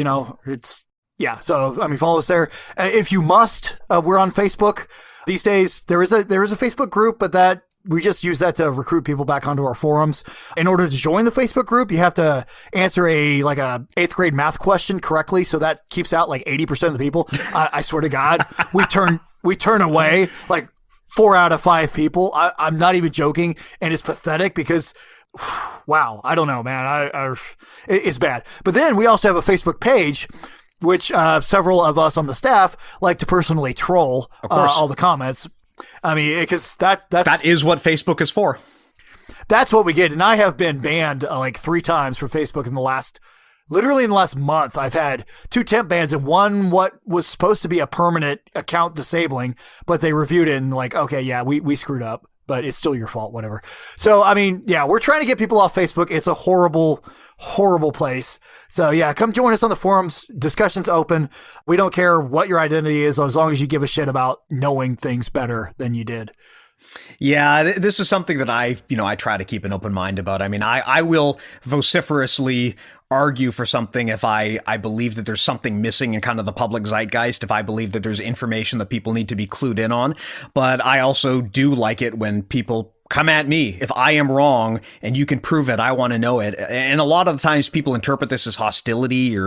so, I mean, follow us there. If you must, we're on Facebook these days. There is a Facebook group, but we just use that to recruit people back onto our forums. In order to join the Facebook group, you have to answer a 8th grade math question correctly. So that keeps out like 80% of the people. I swear to God, we turn away like 4 out of 5 people. I'm not even joking. And it's pathetic because, wow, I don't know, man. It's bad. But then we also have a Facebook page, which several of us on the staff like to personally troll all the comments. I mean, because that is what Facebook is for. That's what we get. And I have been banned like 3 times from Facebook in the last month. I've had 2 temp bans and one what was supposed to be a permanent account disabling, but they reviewed it and like, okay, yeah, we screwed up, but it's still your fault, whatever. So, I mean, yeah, we're trying to get people off Facebook. It's a horrible, horrible place. So yeah, come join us on the forums. Discussion's open. We don't care what your identity is as long as you give a shit about knowing things better than you did. Yeah, this is something that I try to keep an open mind about. I mean, I will vociferously argue for something if I believe that there's something missing in kind of the public zeitgeist, if I believe that there's information that people need to be clued in on. But I also do like it when people come at me. If I am wrong and you can prove it, I want to know it. And a lot of the times people interpret this as hostility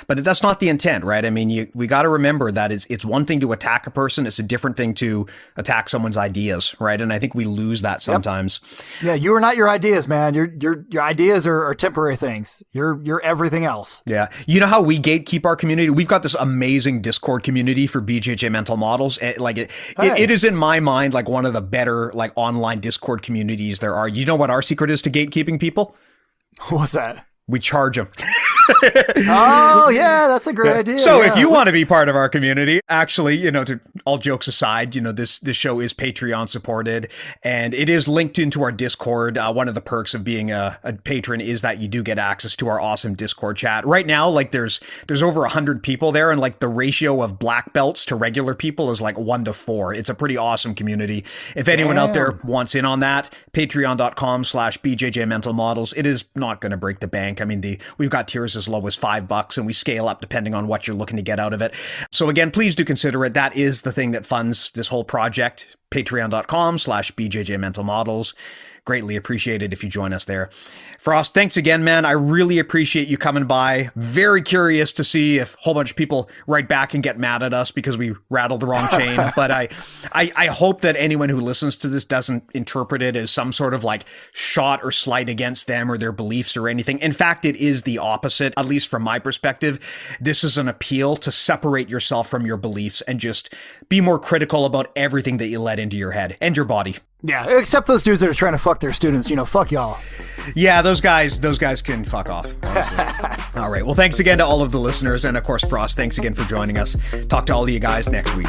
but that's not the intent, right? I mean, we got to remember that it's one thing to attack a person. It's a different thing to attack someone's ideas, right? And I think we lose that sometimes. Yep. Yeah. You are not your ideas, man. Your ideas are temporary things. You're everything else. Yeah. You know how we gatekeep our community? We've got this amazing Discord community for BJJ mental models. It is in my mind, like one of the better, like online Discord communities there are. You know what our secret is to gatekeeping people? What's that? We charge them. Oh, yeah, that's a great idea. So if you want to be part of our community, actually, to all jokes aside, this show is Patreon supported and it is linked into our Discord. One of the perks of being a patron is that you do get access to our awesome Discord chat. Right now, like there's over 100 people there and like the ratio of black belts to regular people is like 1-4. It's a pretty awesome community. If anyone out there wants in on that, patreon.com/BJJ mental models. It is not going to break the bank. I mean, we've got tiers as low as $5 and we scale up depending on what you're looking to get out of it. So again, please do consider it. That is the thing that funds this whole project. Patreon.com/BJJ mental models. greatly appreciate it if you join us there. Phrost, thanks again, man. I really appreciate you coming by. Very curious to see if a whole bunch of people write back and get mad at us because we rattled the wrong chain. But I hope that anyone who listens to this doesn't interpret it as some sort of like shot or slight against them or their beliefs or anything. In fact, it is the opposite, at least from my perspective. This is an appeal to separate yourself from your beliefs and just be more critical about everything that you let into your head and your body. Yeah, except those dudes that are trying to fuck their students, fuck y'all. Yeah, those guys can fuck off. All right. Well, thanks again to all of the listeners. And of course, Phrost, thanks again for joining us. Talk to all of you guys next week.